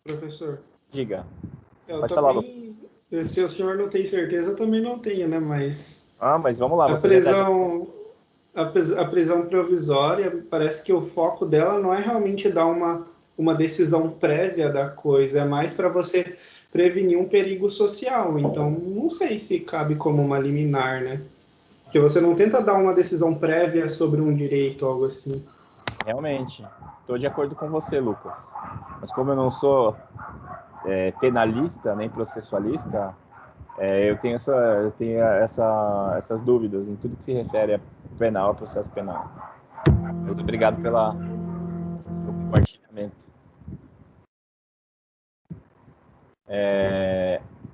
S6: Professor.
S1: Diga.
S6: Eu
S1: Pode
S6: também, se o senhor não tem certeza, eu também não tenho, né? Mas
S1: mas vamos lá.
S6: a prisão provisória, parece que o foco dela não é realmente dar uma decisão prévia da coisa, é mais para você prevenir um perigo social. Então, não sei se cabe como uma liminar, né? Porque você não tenta dar uma decisão prévia sobre um direito, algo assim.
S1: Realmente, estou de acordo com você, Lucas. Mas como eu não sou penalista nem processualista, eu tenho essas dúvidas em tudo que se refere a penal, a processo penal. Muito obrigado pelo compartilhamento.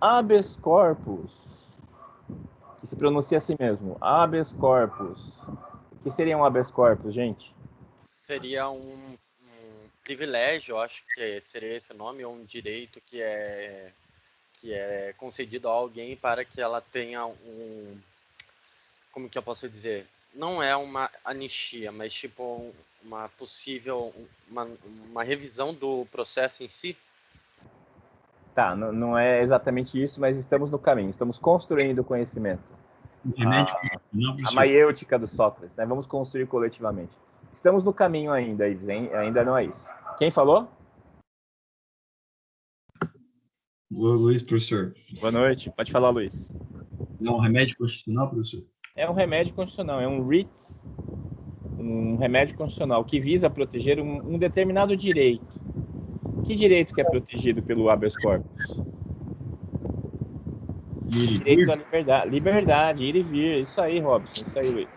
S1: Habeas corpus, que se pronuncia assim mesmo, habeas corpus. O que seria um habeas corpus, gente?
S5: Seria um privilégio, eu acho que seria esse o nome, ou um direito que é concedido a alguém para que ela tenha como que eu posso dizer? Não é uma anistia, mas tipo uma possível, uma revisão do processo em si.
S1: Tá, não é exatamente isso, mas estamos no caminho, estamos construindo o conhecimento. A maiêutica do Sócrates, né? Vamos construir coletivamente. Estamos no caminho ainda, ainda não é isso. Quem falou?
S7: O Luiz, professor.
S1: Boa noite, pode falar, Luiz.
S7: É um remédio constitucional, professor?
S1: É um remédio constitucional, é um writ, um remédio constitucional que visa proteger um determinado direito. Que direito que é protegido pelo habeas corpus? Direito à liberdade, ir e vir. Isso aí, Robson, isso aí, Luiz.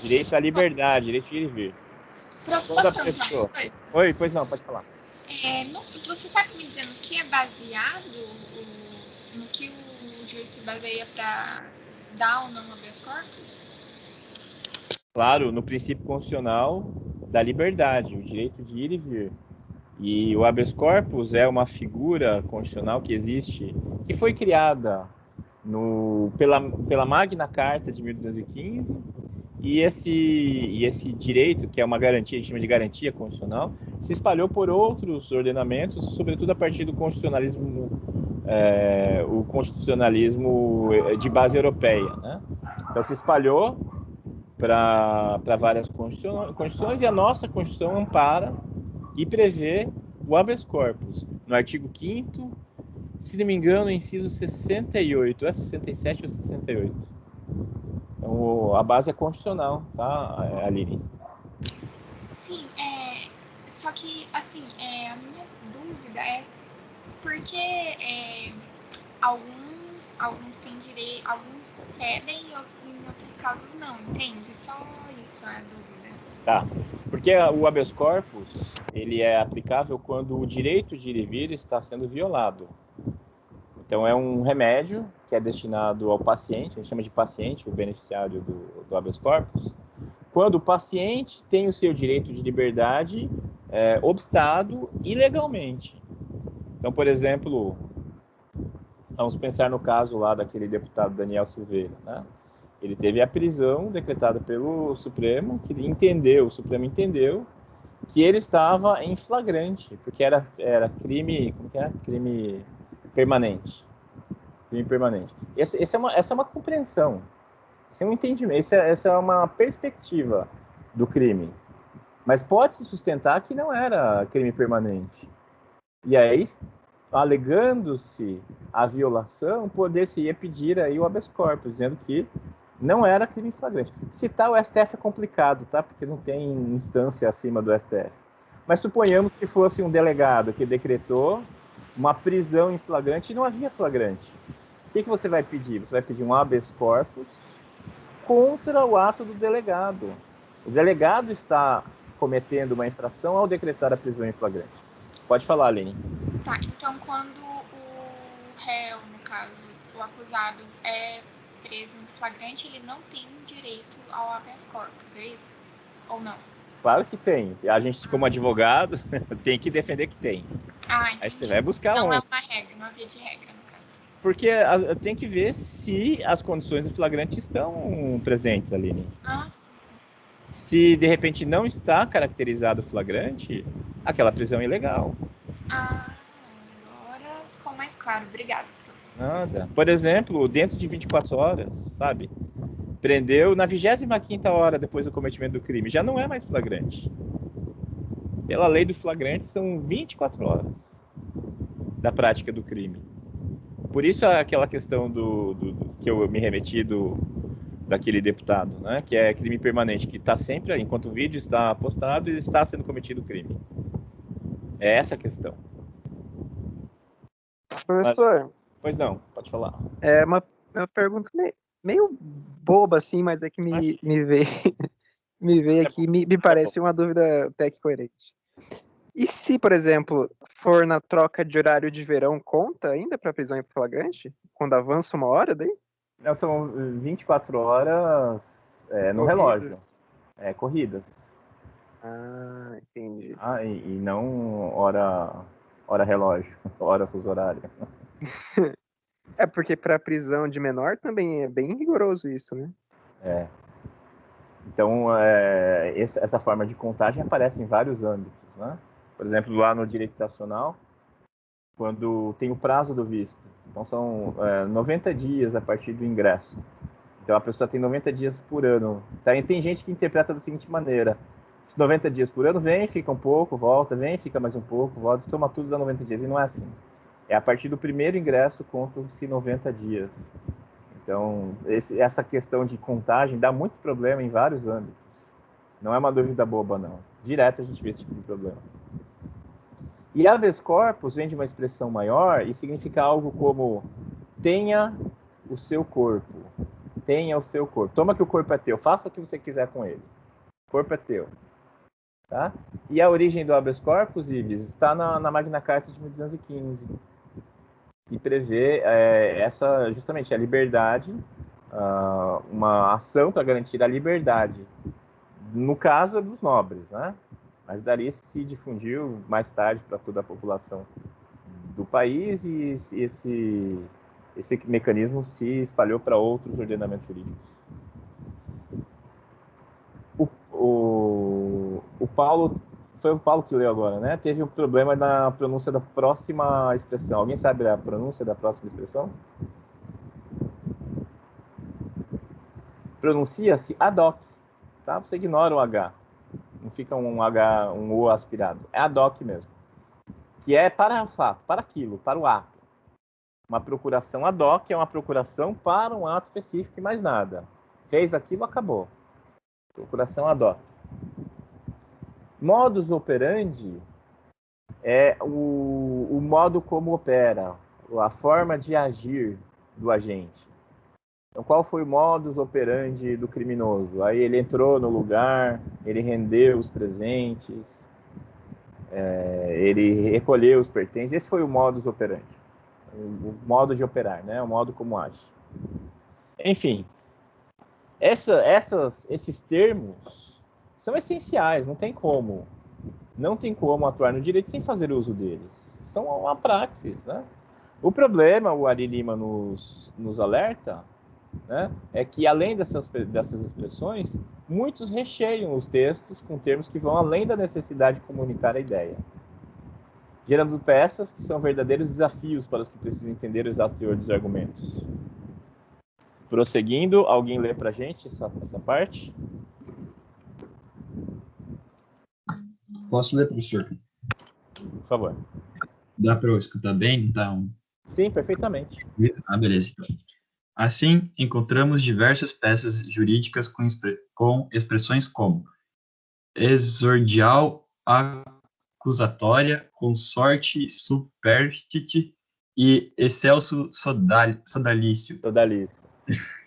S1: Direito à liberdade, direito de ir e vir. Toda pessoa. Oi, pois não, pode falar.
S8: Você sabe me dizendo que é baseado no que o juiz se baseia para dar ou não habeas corpus?
S1: Claro, no princípio constitucional da liberdade, o direito de ir e vir. E o habeas corpus é uma figura constitucional que existe, que foi criada pela Magna Carta de 1215, e esse direito, que é uma garantia, a gente chama de garantia constitucional, se espalhou por outros ordenamentos, sobretudo a partir do constitucionalismo, o constitucionalismo de base europeia, né? Então se espalhou para várias constituições, e a nossa Constituição ampara e prevê o habeas corpus no artigo 5º, se não me engano, inciso 68, é 67 ou 68. Então, a base é constitucional, tá, Aline?
S8: Sim, só que, assim, a minha dúvida é por que alguns têm direito, alguns cedem e em outros casos não, entende? Só isso é a dúvida.
S1: Tá, porque o habeas corpus, ele é aplicável quando o direito de ir e vir está sendo violado. Então, é um remédio que é destinado ao paciente, a gente chama de paciente, o beneficiário do habeas corpus, quando o paciente tem o seu direito de liberdade obstado ilegalmente. Então, por exemplo, vamos pensar no caso lá daquele deputado Daniel Silveira, né? Ele teve a prisão decretada pelo Supremo, o Supremo entendeu que ele estava em flagrante, porque era crime, como que é? Crime permanente. Crime permanente. Essa é uma compreensão, esse é um entendimento, essa é uma perspectiva do crime. Mas pode-se sustentar que não era crime permanente. E aí, alegando-se a violação, poder-se-ia pedir aí o habeas corpus, dizendo que não era crime flagrante. Citar o STF é complicado, tá? Porque não tem instância acima do STF. Mas suponhamos que fosse um delegado que decretou uma prisão em flagrante e não havia flagrante. O que você vai pedir? Você vai pedir um habeas corpus contra o ato do delegado. O delegado está cometendo uma infração ao decretar a prisão em flagrante. Pode falar, Aline.
S8: Tá, então quando o réu, no caso, o acusado, é preso em flagrante, ele não tem direito ao habeas corpus, é isso? Ou não?
S1: Claro que tem. A gente, como advogado, tem que defender que tem. Aí
S8: Entendi.
S1: você vai buscar
S8: Não
S1: um.
S8: é uma regra, uma via de regra, no caso.
S1: Porque tem que ver se as condições do flagrante estão presentes, Aline.
S8: Ah,
S1: Se de repente não está caracterizado o flagrante, aquela prisão é ilegal.
S8: Agora ficou mais claro. Obrigada.
S1: Nada. Por exemplo, dentro de 24 horas, sabe? Prendeu na 25ª hora depois do cometimento do crime. Já não é mais flagrante. Pela lei do flagrante, são 24 horas da prática do crime. Por isso aquela questão que eu me remeti daquele deputado, né? Que é crime permanente, que está sempre, enquanto o vídeo está postado, ele está sendo cometido o crime. É essa a questão.
S3: Professor,
S1: Pois não, pode falar.
S3: é uma pergunta meio boba, assim, mas é que me veio, me veio aqui, me parece uma dúvida até que coerente. E se, por exemplo, for na troca de horário de verão, conta ainda para prisão em flagrante? Quando avança 1 hora daí?
S1: Não, são 24 horas no relógio. Corridas.
S3: Ah, entendi.
S1: E não hora relógio, hora fuso horário.
S3: É porque para prisão de menor também é bem rigoroso isso, né?
S1: Então, essa forma de contagem aparece em vários âmbitos, né? Por exemplo, lá no direito internacional, quando tem o prazo do visto. Então, são 90 dias a partir do ingresso. Então, a pessoa tem 90 dias por ano. Tem gente que interpreta da seguinte maneira: 90 dias por ano, vem, fica um pouco, volta, vem, fica mais um pouco, volta, toma tudo, dá 90 dias. E não é assim. É a partir do primeiro ingresso, contam-se 90 dias. Então, essa questão de contagem dá muito problema em vários âmbitos. Não é uma dúvida boba, não. Direto a gente vê esse tipo de problema. E habeas corpus vem de uma expressão maior e significa algo como tenha o seu corpo. Tenha o seu corpo. Toma que o corpo é teu. Faça o que você quiser com ele. O corpo é teu. Tá? E a origem do habeas corpus, Ives, está na Magna Carta de 1215, que prevê justamente a liberdade, uma ação para garantir a liberdade. No caso, é dos nobres, né? Mas dali se difundiu mais tarde para toda a população do país e esse mecanismo se espalhou para outros ordenamentos jurídicos. O Paulo, foi o Paulo que leu agora, né? Teve um problema na pronúncia da próxima expressão. Alguém sabe a pronúncia da próxima expressão? Pronuncia-se ad hoc, tá? Você ignora o H. Não fica um H, um O aspirado. É ad hoc mesmo. Que é para o fato, para aquilo, para o ato. Uma procuração ad hoc é uma procuração para um ato específico e mais nada. Fez aquilo, acabou. Procuração ad hoc. Modus operandi é o modo como opera, a forma de agir do agente. Então, qual foi o modus operandi do criminoso? Aí ele entrou no lugar, ele rendeu os presentes, ele recolheu os pertences. Esse foi o modus operandi, o modo de operar, né? O modo como age. Enfim, esses termos são essenciais, não tem como atuar no direito sem fazer uso deles. São uma praxis, né? O problema, o Ari Lima nos alerta, né, é que além dessas expressões, muitos recheiam os textos com termos que vão além da necessidade de comunicar a ideia, gerando peças que são verdadeiros desafios para os que precisam entender o exato teor dos argumentos. Prosseguindo, alguém lê para a gente essa parte?
S7: Posso ler, professor?
S1: Por favor.
S7: Dá para eu escutar bem? Tá
S1: Sim, perfeitamente.
S7: Beleza. Então. Assim, encontramos diversas peças jurídicas com expressões como exordial, acusatória, consorte, superstite e excelso sodalício.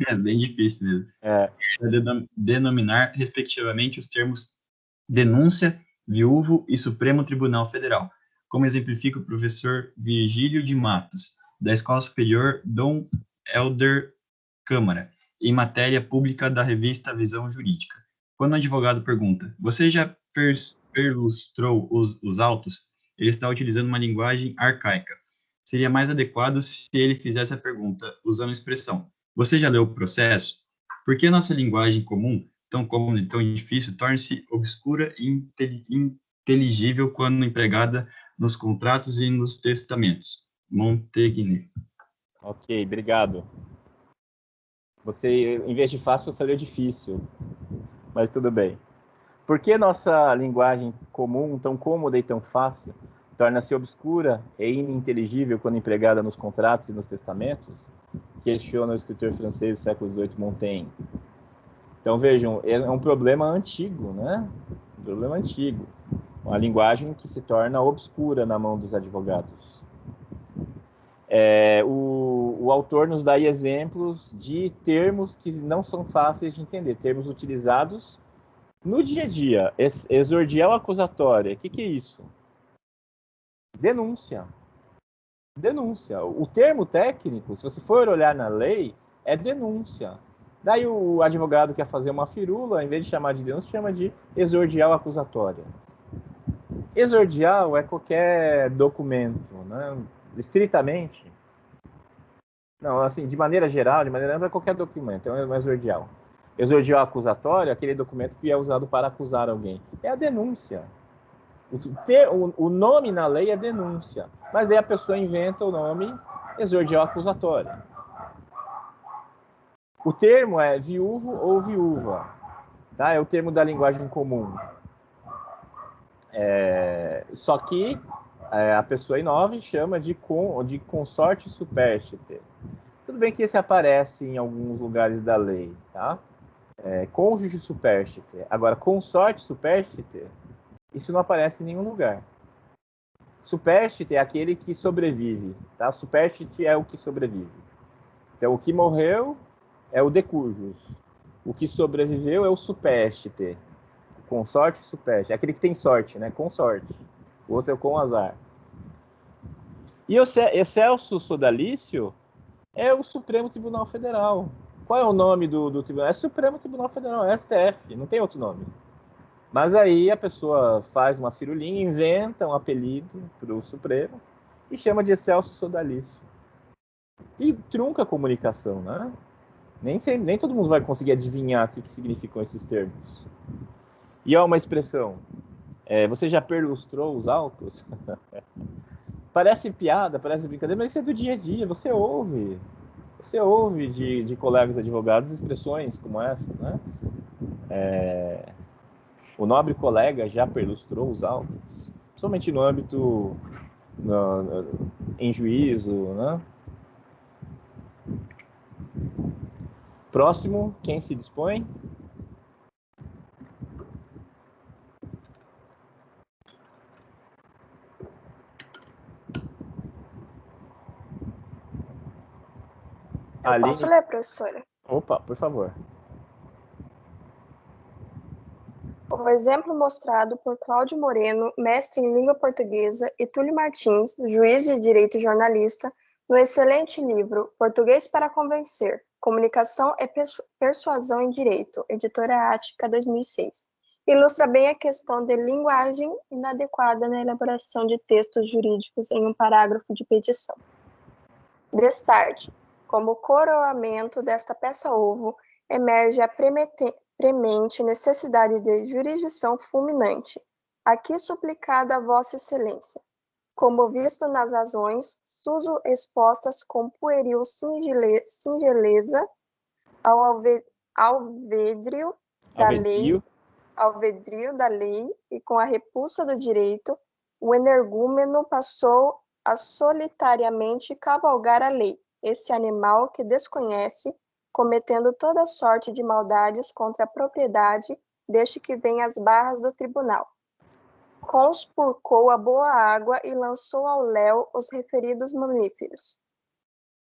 S7: É bem difícil mesmo. Para denominar, respectivamente, os termos denúncia, viúvo e Supremo Tribunal Federal, como exemplifica o professor Virgílio de Matos, da Escola Superior Dom Helder Câmara, em matéria pública da revista Visão Jurídica. Quando o advogado pergunta: você já perlustrou os autos, ele está utilizando uma linguagem arcaica. Seria mais adequado se ele fizesse a pergunta usando a expressão: você já leu o processo? Por que nossa linguagem comum, tão comum e tão difícil, torna-se obscura e inteligível quando empregada nos contratos e nos testamentos? Montaigne.
S1: Ok, obrigado. Você, em vez de fácil, você leu difícil. Mas tudo bem. Por que nossa linguagem comum, tão cômoda e tão fácil, torna-se obscura e ininteligível quando empregada nos contratos e nos testamentos? Questiona o escritor francês do século XVIII, Montaigne. Então, vejam, é um problema antigo, né? Um problema antigo. Uma linguagem que se torna obscura na mão dos advogados. O autor nos dá aí exemplos de termos que não são fáceis de entender, termos utilizados no dia a dia. Exordial acusatória, o que é isso? Denúncia. Denúncia. O termo técnico, se você for olhar na lei, é denúncia. Daí o advogado quer fazer uma firula, em vez de chamar de denúncia, chama de exordial acusatória. Exordial é qualquer documento, né? Estritamente. Não, assim, de maneira geral, de maneira ampla, é qualquer documento, é um exordial. Exordial acusatório é aquele documento que é usado para acusar alguém. É a denúncia. O nome na lei é denúncia, mas daí a pessoa inventa o nome exordial acusatório. O termo é viúvo ou viúva, tá? É o termo da linguagem comum. Só que a pessoa inova e chama de consorte superstite. Tudo bem que esse aparece em alguns lugares da lei, tá? Cônjuge superstite. Agora, consorte superstite, isso não aparece em nenhum lugar. Superstite é aquele que sobrevive, tá? Superstite é o que sobrevive. Então, o que morreu é o decujus. O que sobreviveu é o superstite. Consorte superstite. É aquele que tem sorte, né? Com sorte. O outro é com azar. E o excelso sodalício é o Supremo Tribunal Federal. Qual é o nome do tribunal? É Supremo Tribunal Federal, é STF, não tem outro nome. Mas aí a pessoa faz uma firulinha, inventa um apelido para o Supremo e chama de excelso sodalício. E trunca a comunicação, né? Nem todo mundo vai conseguir adivinhar o que significam esses termos. E há uma expressão, você já perlustrou os autos? Parece piada, parece brincadeira, mas isso é do dia a dia, você ouve. Você ouve de colegas advogados expressões como essas, né? O nobre colega já perlustrou os autos, principalmente no âmbito em juízo, né? Próximo, quem se dispõe?
S9: Posso ler, professora?
S1: Opa, por favor.
S9: O exemplo mostrado por Cláudio Moreno, mestre em língua portuguesa, e Túlio Martins, juiz de direito e jornalista, no excelente livro Português para Convencer, Comunicação e Persuasão em Direito, editora Ática, 2006. Ilustra bem a questão de linguagem inadequada na elaboração de textos jurídicos em um parágrafo de petição. Destarte, como coroamento desta peça-ovo, emerge a premente necessidade de jurisdição fulminante, aqui suplicada a Vossa Excelência, como visto nas razões, suso expostas com pueril singeleza ao alvedrio da lei e com a repulsa do direito, o energúmeno passou a solitariamente cavalgar a lei, esse animal que desconhece, cometendo toda sorte de maldades contra a propriedade, desde que vem às barras do tribunal. Conspurcou a boa água e lançou ao léu os referidos mamíferos.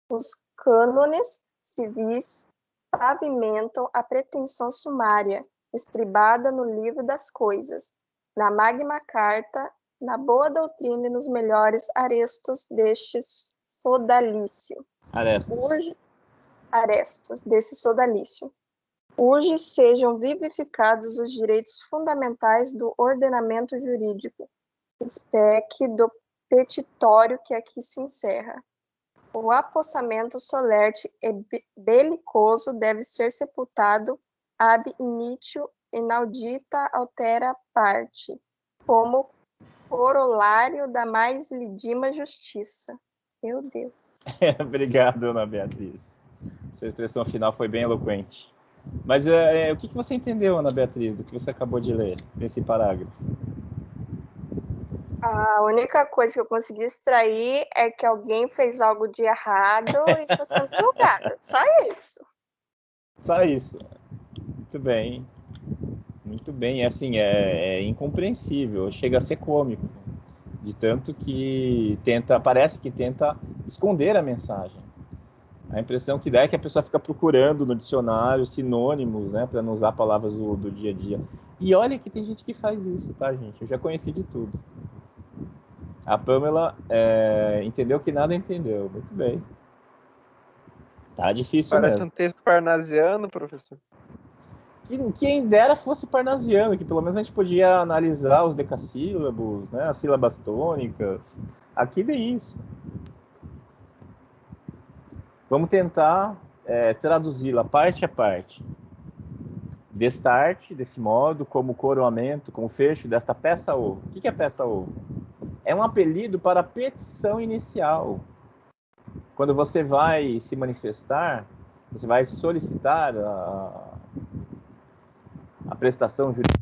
S9: Os cânones civis pavimentam a pretensão sumária, estribada no livro das coisas, na Magna Carta, na boa doutrina e nos melhores arestos deste sodalício. Arestos desse sodalício. urge sejam vivificados os direitos fundamentais do ordenamento jurídico, spec do petitório que aqui se encerra. O apossamento solerte e belicoso deve ser sepultado ab initio inaudita altera parte, como corolário da mais lidima justiça. Meu Deus.
S1: Obrigado, Ana Beatriz. Sua expressão final foi bem eloquente. Mas o que você entendeu, Ana Beatriz, do que você acabou de ler nesse parágrafo?
S9: A única coisa que eu consegui extrair é que alguém fez algo de errado e está sendo julgado. Só isso.
S1: Só isso. Muito bem. Muito bem. Assim, é incompreensível. Chega a ser cômico. De tanto que parece que tenta esconder a mensagem. A impressão que dá é que a pessoa fica procurando no dicionário sinônimos, né, para não usar palavras do dia a dia. E olha que tem gente que faz isso, tá, gente? Eu já conheci de tudo. A Pamela entendeu que nada entendeu. Muito bem. Tá difícil
S3: Parece
S1: mesmo.
S3: um texto parnasiano, professor.
S1: Quem dera fosse parnasiano, que pelo menos a gente podia analisar os decassílabos, né, as sílabas tônicas. Aqui nem isso. Vamos tentar traduzi-la parte a parte. Destarte, desse modo, como coroamento, como fecho desta peça-ovo. O que é peça-ovo? É um apelido para a petição inicial. Quando você vai se manifestar, você vai solicitar a prestação jurídica.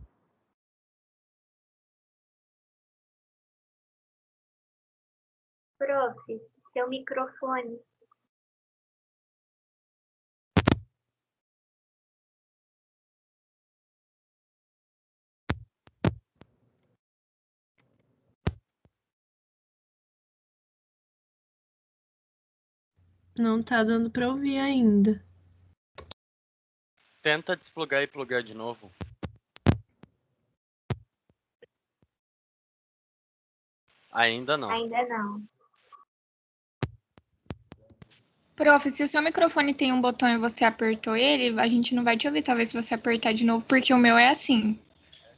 S10: Prof, seu microfone.
S11: Não tá dando pra ouvir ainda.
S5: Tenta desplugar e plugar de novo. Ainda não.
S10: Ainda não.
S8: Prof, se o seu microfone tem um botão e você apertou ele, a gente não vai te ouvir, talvez se você apertar de novo, porque o meu é assim.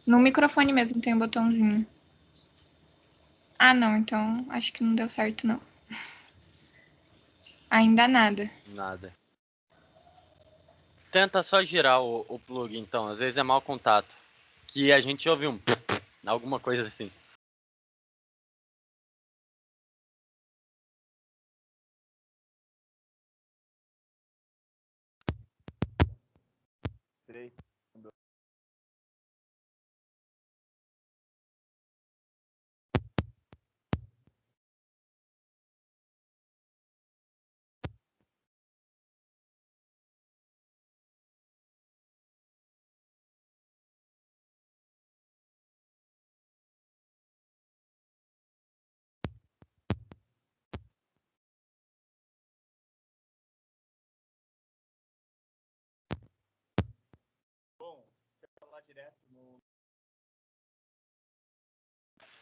S8: No microfone mesmo tem um botãozinho. Ah, não, então acho que não deu certo, não. Ainda nada.
S5: Nada. Tenta só girar o plug, então. Às vezes é mau contato. Que a gente ouve alguma coisa assim.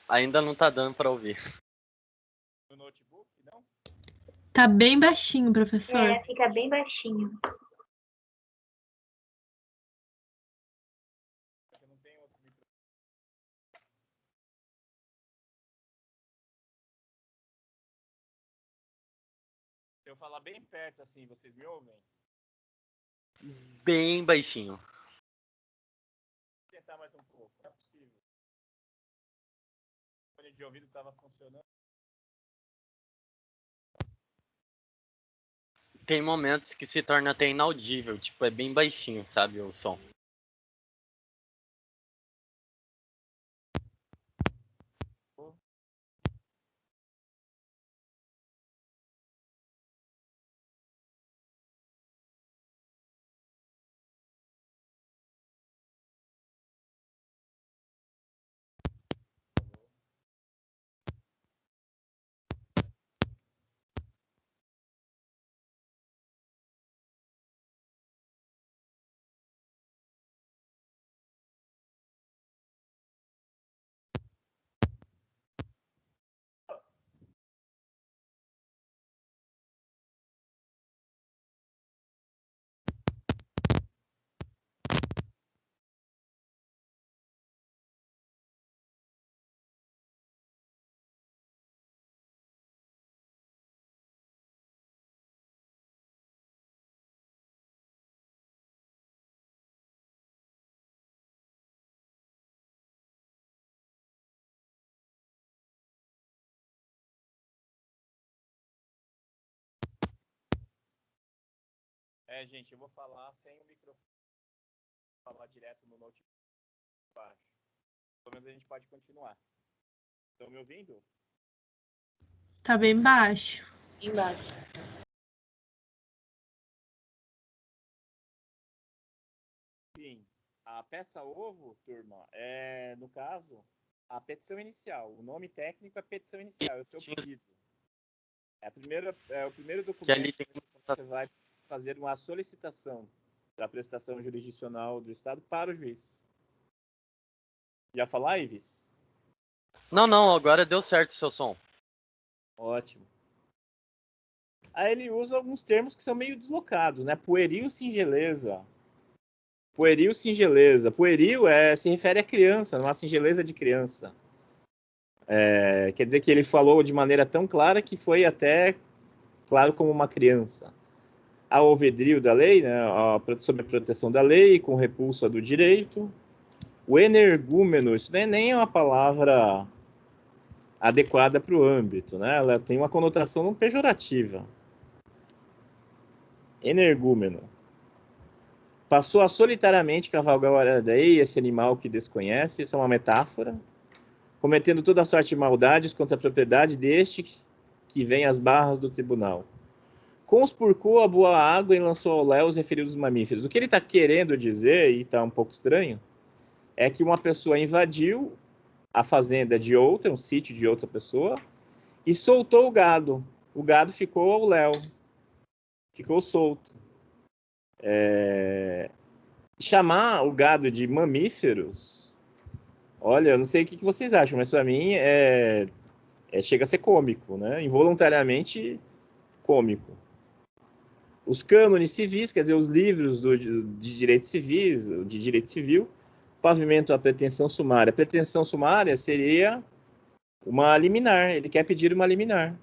S5: Ainda não tá dando pra ouvir.
S1: No notebook, não?
S11: Tá bem baixinho, professor.
S10: Fica bem baixinho.
S1: Se eu falar bem perto assim, vocês me ouvem?
S5: Bem baixinho.
S1: Vou tentar mais um pouco. Não é possível. O fone de ouvido estava funcionando.
S5: Tem momentos que se torna até inaudível. Tipo, é bem baixinho, sabe, o som.
S1: Gente, eu vou falar sem o microfone, falar direto no notebook baixo. Pelo menos a gente pode continuar. Estão me ouvindo?
S11: Tá bem baixo.
S4: Embaixo.
S1: Enfim, a peça ovo, turma, é, no caso, a petição inicial. O nome técnico é petição inicial, é o seu pedido. É o primeiro
S5: Que ali
S1: documento
S5: tem
S1: que você vai fazer uma solicitação da prestação jurisdicional do Estado para o juiz. Já falar, Ives?
S5: Não, agora deu certo o seu som.
S1: Ótimo. Aí ele usa alguns termos que são meio deslocados, né? Pueril, singeleza. Pueril, singeleza. Pueril se refere a criança, não a singeleza de criança. Quer dizer que ele falou de maneira tão clara que foi até claro como uma criança. Ao alvedrio da lei, né? Sobre a proteção da lei, com repulsa do direito. O energúmeno, isso nem é uma palavra adequada para o âmbito, né? Ela tem uma conotação pejorativa. Energúmeno. Passou a solitariamente cavalgar o aradeia, esse animal que desconhece, isso é uma metáfora, cometendo toda a sorte de maldades contra a propriedade deste que vem às barras do tribunal. Conspurcou a boa água e lançou ao léu os referidos mamíferos. O que ele está querendo dizer, e está um pouco estranho, é que uma pessoa invadiu a fazenda de outra, um sítio de outra pessoa, e soltou o gado. O gado ficou ao léu, ficou solto. Chamar o gado de mamíferos, olha, eu não sei o que vocês acham, mas para mim chega a ser cômico, né? Involuntariamente cômico. Os cânones civis, quer dizer, os livros de direito civis, de direito civil, pavimentam a pretensão sumária. A pretensão sumária seria uma liminar. Ele quer pedir uma liminar,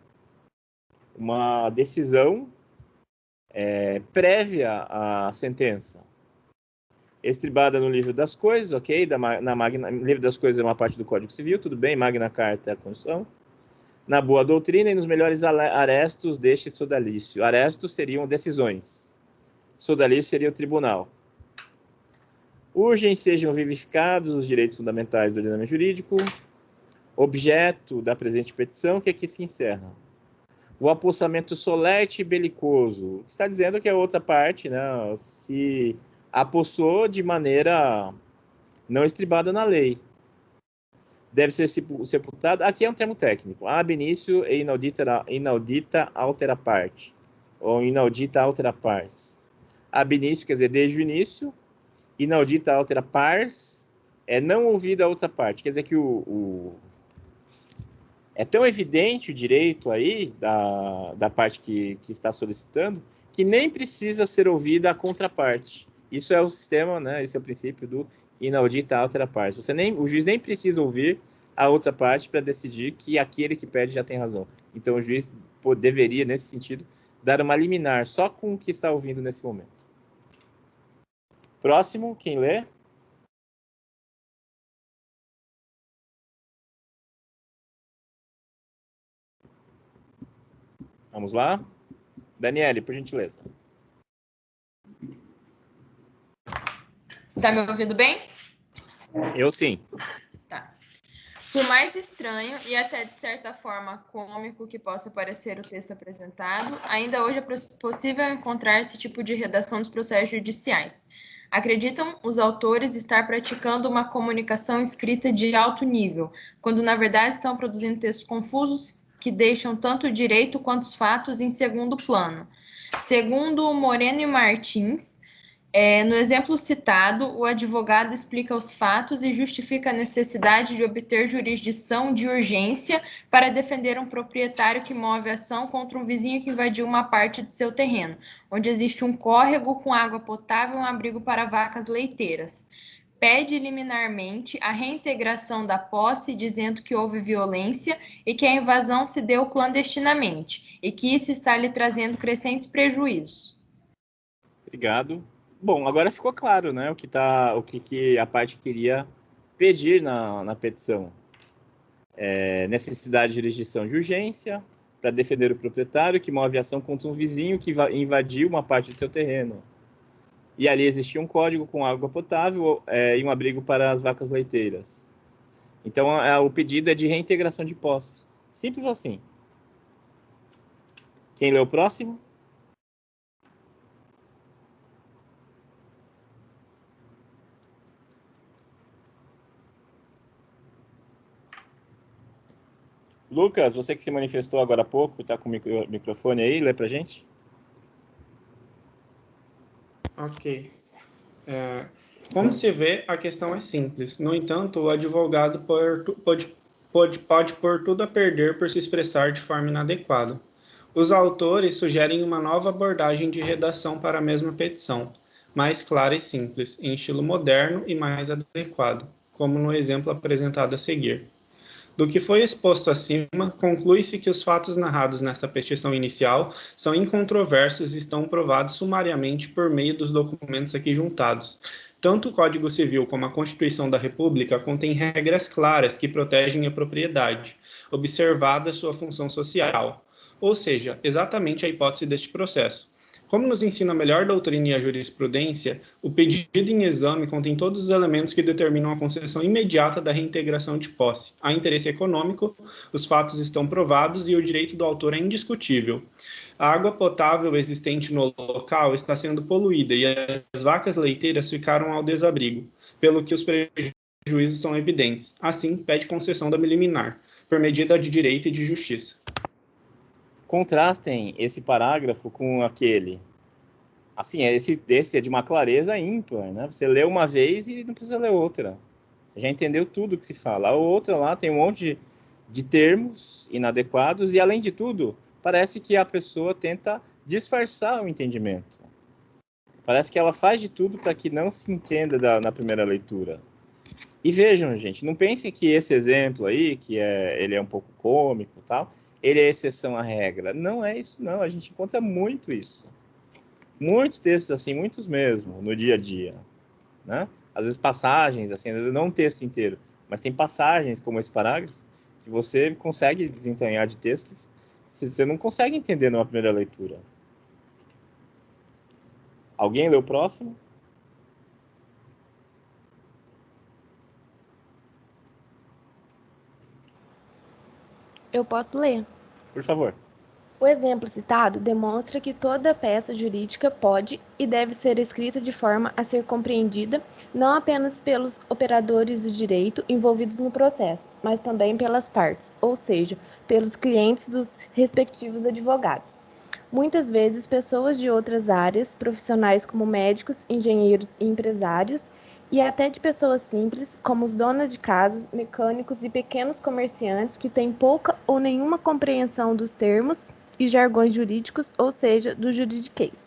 S1: uma decisão prévia à sentença. Estribada no livro das coisas, ok? Livro das coisas é uma parte do Código Civil, tudo bem, Magna Carta é a Constituição. Na boa doutrina e nos melhores arestos deste sodalício. Arestos seriam decisões. Sodalício seria o tribunal. Urgem sejam vivificados os direitos fundamentais do ordenamento jurídico. Objeto da presente petição, que aqui se encerra. O apossamento solerte e belicoso. Está dizendo que a outra parte, né, se apossou de maneira não estribada na lei. Deve ser sepultado. Aqui é um termo técnico. Ab início e inaudita altera parte. Ou inaudita altera pars. Ab início quer dizer desde o início. Inaudita altera pars é não ouvida a outra parte. Quer dizer que é tão evidente o direito aí da parte que está solicitando que nem precisa ser ouvida a contraparte. Isso é o sistema, né? Esse é o princípio do inaudita altera pars. O juiz nem precisa ouvir a outra parte para decidir que aquele que pede já tem razão. Então o juiz deveria, nesse sentido, dar uma liminar só com o que está ouvindo nesse momento. Próximo, quem lê? Vamos lá? Daniele, por gentileza.
S4: Tá me ouvindo bem?
S1: Eu sim.
S4: Tá. Por mais estranho e até de certa forma cômico que possa parecer o texto apresentado, ainda hoje é possível encontrar esse tipo de redação dos processos judiciais. Acreditam os autores estar praticando uma comunicação escrita de alto nível, quando na verdade estão produzindo textos confusos que deixam tanto o direito quanto os fatos em segundo plano. Segundo Moreno e Martins, no exemplo citado, o advogado explica os fatos e justifica a necessidade de obter jurisdição de urgência para defender um proprietário que move ação contra um vizinho que invadiu uma parte de seu terreno, onde existe um córrego com água potável e um abrigo para vacas leiteiras. Pede liminarmente a reintegração da posse, dizendo que houve violência e que a invasão se deu clandestinamente, e que isso está lhe trazendo crescentes prejuízos.
S1: Obrigado. Bom, agora ficou claro, né, o que a parte queria pedir na petição. Necessidade de jurisdição de urgência, para defender o proprietário que move ação contra um vizinho que invadiu uma parte do seu terreno. E ali existia um código com água potável e um abrigo para as vacas leiteiras. Então, o pedido é de reintegração de posse. Simples assim. Quem lê o próximo? Lucas, você que se manifestou agora há pouco, está com o microfone aí, lê pra gente.
S6: Ok. Como se vê, a questão é simples. No entanto, o advogado pode pôr tudo a perder por se expressar de forma inadequada. Os autores sugerem uma nova abordagem de redação para a mesma petição, mais clara e simples, em estilo moderno e mais adequado, como no exemplo apresentado a seguir. Do que foi exposto acima, conclui-se que os fatos narrados nessa petição inicial são incontroversos e estão provados sumariamente por meio dos documentos aqui juntados. Tanto o Código Civil como a Constituição da República contêm regras claras que protegem a propriedade, observada sua função social, ou seja, exatamente a hipótese deste processo. Como nos ensina a melhor doutrina e a jurisprudência, o pedido em exame contém todos os elementos que determinam a concessão imediata da reintegração de posse. Há interesse econômico, os fatos estão provados e o direito do autor é indiscutível. A água potável existente no local está sendo poluída e as vacas leiteiras ficaram ao desabrigo, pelo que os prejuízos são evidentes. Assim, pede concessão da liminar, por medida de direito e de justiça.
S1: Contrastem esse parágrafo com aquele. Assim, esse é de uma clareza ímpar, né? Você lê uma vez e não precisa ler outra. Você já entendeu tudo que se fala. A outra lá tem um monte de termos inadequados e, além de tudo, parece que a pessoa tenta disfarçar o entendimento. Parece que ela faz de tudo para que não se entenda na primeira leitura. E vejam, gente, não pensem que esse exemplo aí, ele é um pouco cômico e tal, ele é exceção à regra. Não é isso, não. A gente encontra muito isso. Muitos textos assim, muitos mesmo, no dia a dia. Né? Às vezes passagens, assim, não um texto inteiro, mas tem passagens como esse parágrafo que você consegue desentranhar de texto que você não consegue entender numa primeira leitura. Alguém lê o próximo?
S12: Eu posso ler.
S1: Por favor.
S12: O exemplo citado demonstra que toda peça jurídica pode e deve ser escrita de forma a ser compreendida não apenas pelos operadores do direito envolvidos no processo, mas também pelas partes, ou seja, pelos clientes dos respectivos advogados. Muitas vezes, pessoas de outras áreas, profissionais como médicos, engenheiros e empresários, e até de pessoas simples, como os donos de casas, mecânicos e pequenos comerciantes que têm pouca ou nenhuma compreensão dos termos e jargões jurídicos, ou seja, do juridiquês.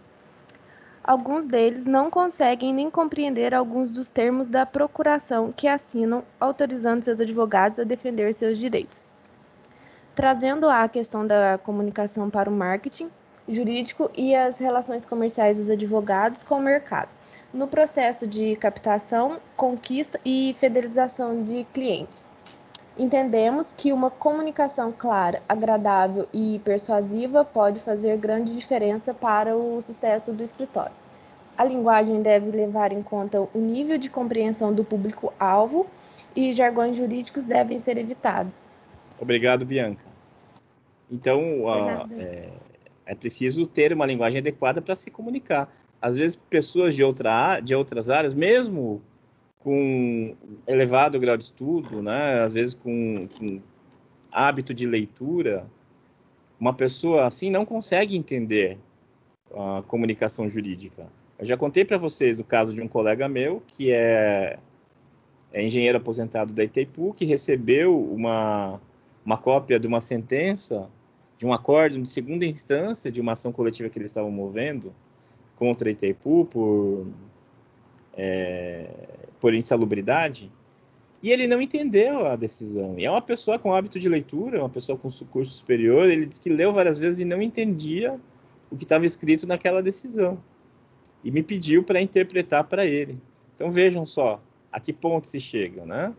S12: Alguns deles não conseguem nem compreender alguns dos termos da procuração que assinam, autorizando seus advogados a defender seus direitos. Trazendo a questão da comunicação para o marketing jurídico e as relações comerciais dos advogados com o mercado, no processo de captação, conquista e fidelização de clientes. Entendemos que uma comunicação clara, agradável e persuasiva pode fazer grande diferença para o sucesso do escritório. A linguagem deve levar em conta o nível de compreensão do público-alvo e jargões jurídicos devem ser evitados.
S1: Obrigado, Bianca. Então, é preciso ter uma linguagem adequada para se comunicar. Às vezes, pessoas de outras áreas, mesmo com elevado grau de estudo, né, às vezes com hábito de leitura, uma pessoa assim não consegue entender a comunicação jurídica. Eu já contei para vocês o caso de um colega meu, que é engenheiro aposentado da Itaipu, que recebeu uma cópia de uma sentença, de um acórdão de segunda instância de uma ação coletiva que eles estavam movendo contra a Itaipu por insalubridade, e ele não entendeu a decisão. E é uma pessoa com hábito de leitura, uma pessoa com curso superior, ele disse que leu várias vezes e não entendia o que estava escrito naquela decisão. E me pediu para interpretar para ele. Então vejam só, a que ponto se chega, né?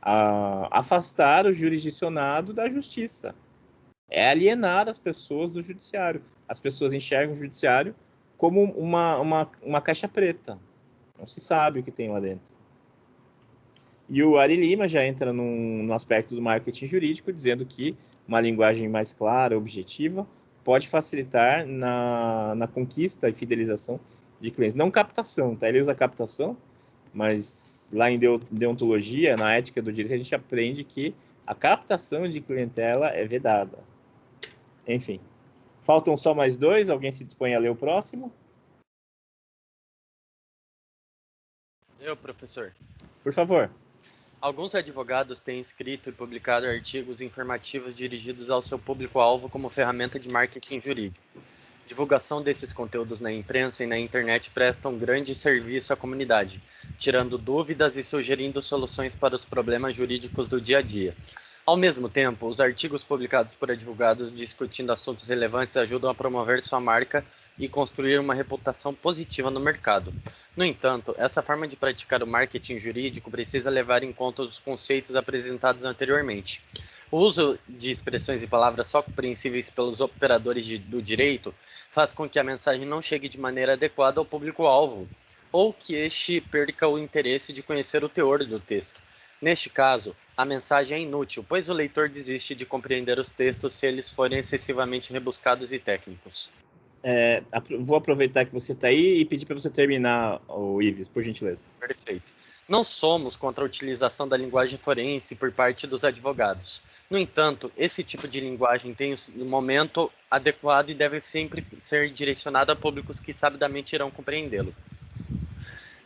S1: A afastar o jurisdicionado da justiça. É alienar as pessoas do judiciário. As pessoas enxergam o judiciário como uma caixa preta. Não se sabe o que tem lá dentro. E o Ari Lima já entra no aspecto do marketing jurídico, dizendo que uma linguagem mais clara, objetiva, pode facilitar na conquista e fidelização de clientes. Não captação, tá? Ele usa captação, mas lá em deontologia, na ética do direito, a gente aprende que a captação de clientela é vedada. Enfim. Faltam só mais 2. Alguém se dispõe a ler o próximo?
S5: Eu, professor.
S1: Por favor.
S5: Alguns advogados têm escrito e publicado artigos informativos dirigidos ao seu público-alvo como ferramenta de marketing jurídico. Divulgação desses conteúdos na imprensa e na internet presta um grande serviço à comunidade, tirando dúvidas e sugerindo soluções para os problemas jurídicos do dia a dia. Ao mesmo tempo, os artigos publicados por advogados discutindo assuntos relevantes ajudam a promover sua marca e construir uma reputação positiva no mercado. No entanto, essa forma de praticar o marketing jurídico precisa levar em conta os conceitos apresentados anteriormente. O uso de expressões e palavras só compreensíveis pelos operadores do direito faz com que a mensagem não chegue de maneira adequada ao público-alvo, ou que este perca o interesse de conhecer o teor do texto. Neste caso, a mensagem é inútil, pois o leitor desiste de compreender os textos se eles forem excessivamente rebuscados e técnicos.
S1: Vou aproveitar que você está aí e pedir para você terminar, Ives, por gentileza.
S5: Perfeito. Não somos contra a utilização da linguagem forense por parte dos advogados. No entanto, esse tipo de linguagem tem um momento adequado e deve sempre ser direcionado a públicos que sabidamente irão compreendê-lo.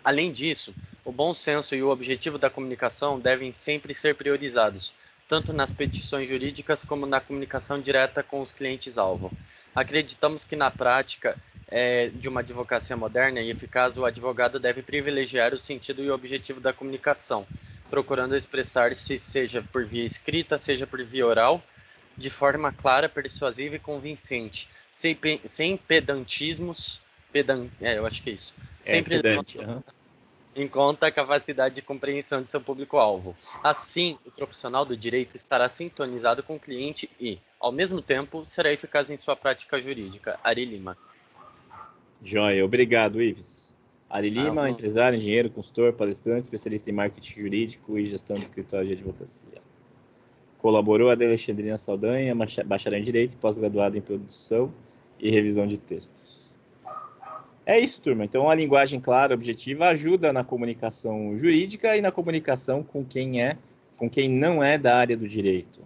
S5: Além disso, o bom senso e o objetivo da comunicação devem sempre ser priorizados, tanto nas petições jurídicas como na comunicação direta com os clientes-alvo. Acreditamos que na prática de uma advocacia moderna e eficaz, o advogado deve privilegiar o sentido e o objetivo da comunicação, procurando expressar-se, seja por via escrita, seja por via oral, de forma clara, persuasiva e convincente, sem pedantismos, eu acho que é isso, sempre
S1: pedante,
S5: em conta a capacidade de compreensão de seu público-alvo. Assim, o profissional do direito estará sintonizado com o cliente e, ao mesmo tempo, será eficaz em sua prática jurídica. Ari Lima.
S1: Joia, obrigado, Ives. Ari Lima, empresário, engenheiro, consultor, palestrante, especialista em marketing jurídico e gestão de escritório de advocacia. Colaborou a Alexandrina Saldanha, bacharel em Direito, pós-graduado em Produção e Revisão de Textos. É isso, turma. Então, a linguagem clara, objetiva, ajuda na comunicação jurídica e na comunicação com quem não é da área do direito.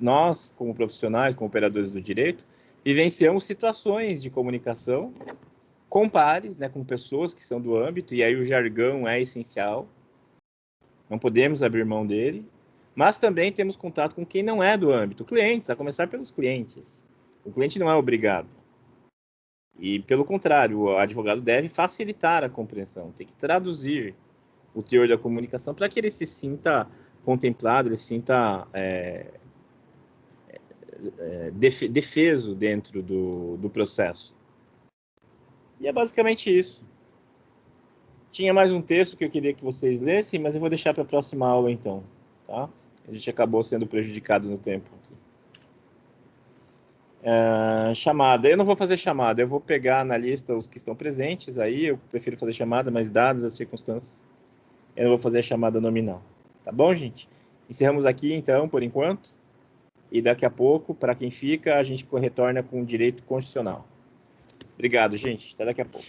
S1: Nós, como profissionais, como operadores do direito, vivenciamos situações de comunicação com pares, com pessoas que são do âmbito, e aí o jargão é essencial. Não podemos abrir mão dele. Mas também temos contato com quem não é do âmbito. Clientes, a começar pelos clientes. O cliente não é obrigado. E, pelo contrário, o advogado deve facilitar a compreensão, tem que traduzir o teor da comunicação para que ele se sinta contemplado, ele se sinta defeso dentro do processo. E é basicamente isso. Tinha mais um texto que eu queria que vocês lessem, mas eu vou deixar para a próxima aula, então. Tá? A gente acabou sendo prejudicado no tempo aqui. Chamada. Eu não vou fazer chamada, eu vou pegar na lista os que estão presentes aí, eu prefiro fazer chamada, mas dadas as circunstâncias, eu não vou fazer a chamada nominal. Tá bom, gente? Encerramos aqui, então, por enquanto, e daqui a pouco, para quem fica, a gente retorna com o direito constitucional. Obrigado, gente. Até daqui a pouco.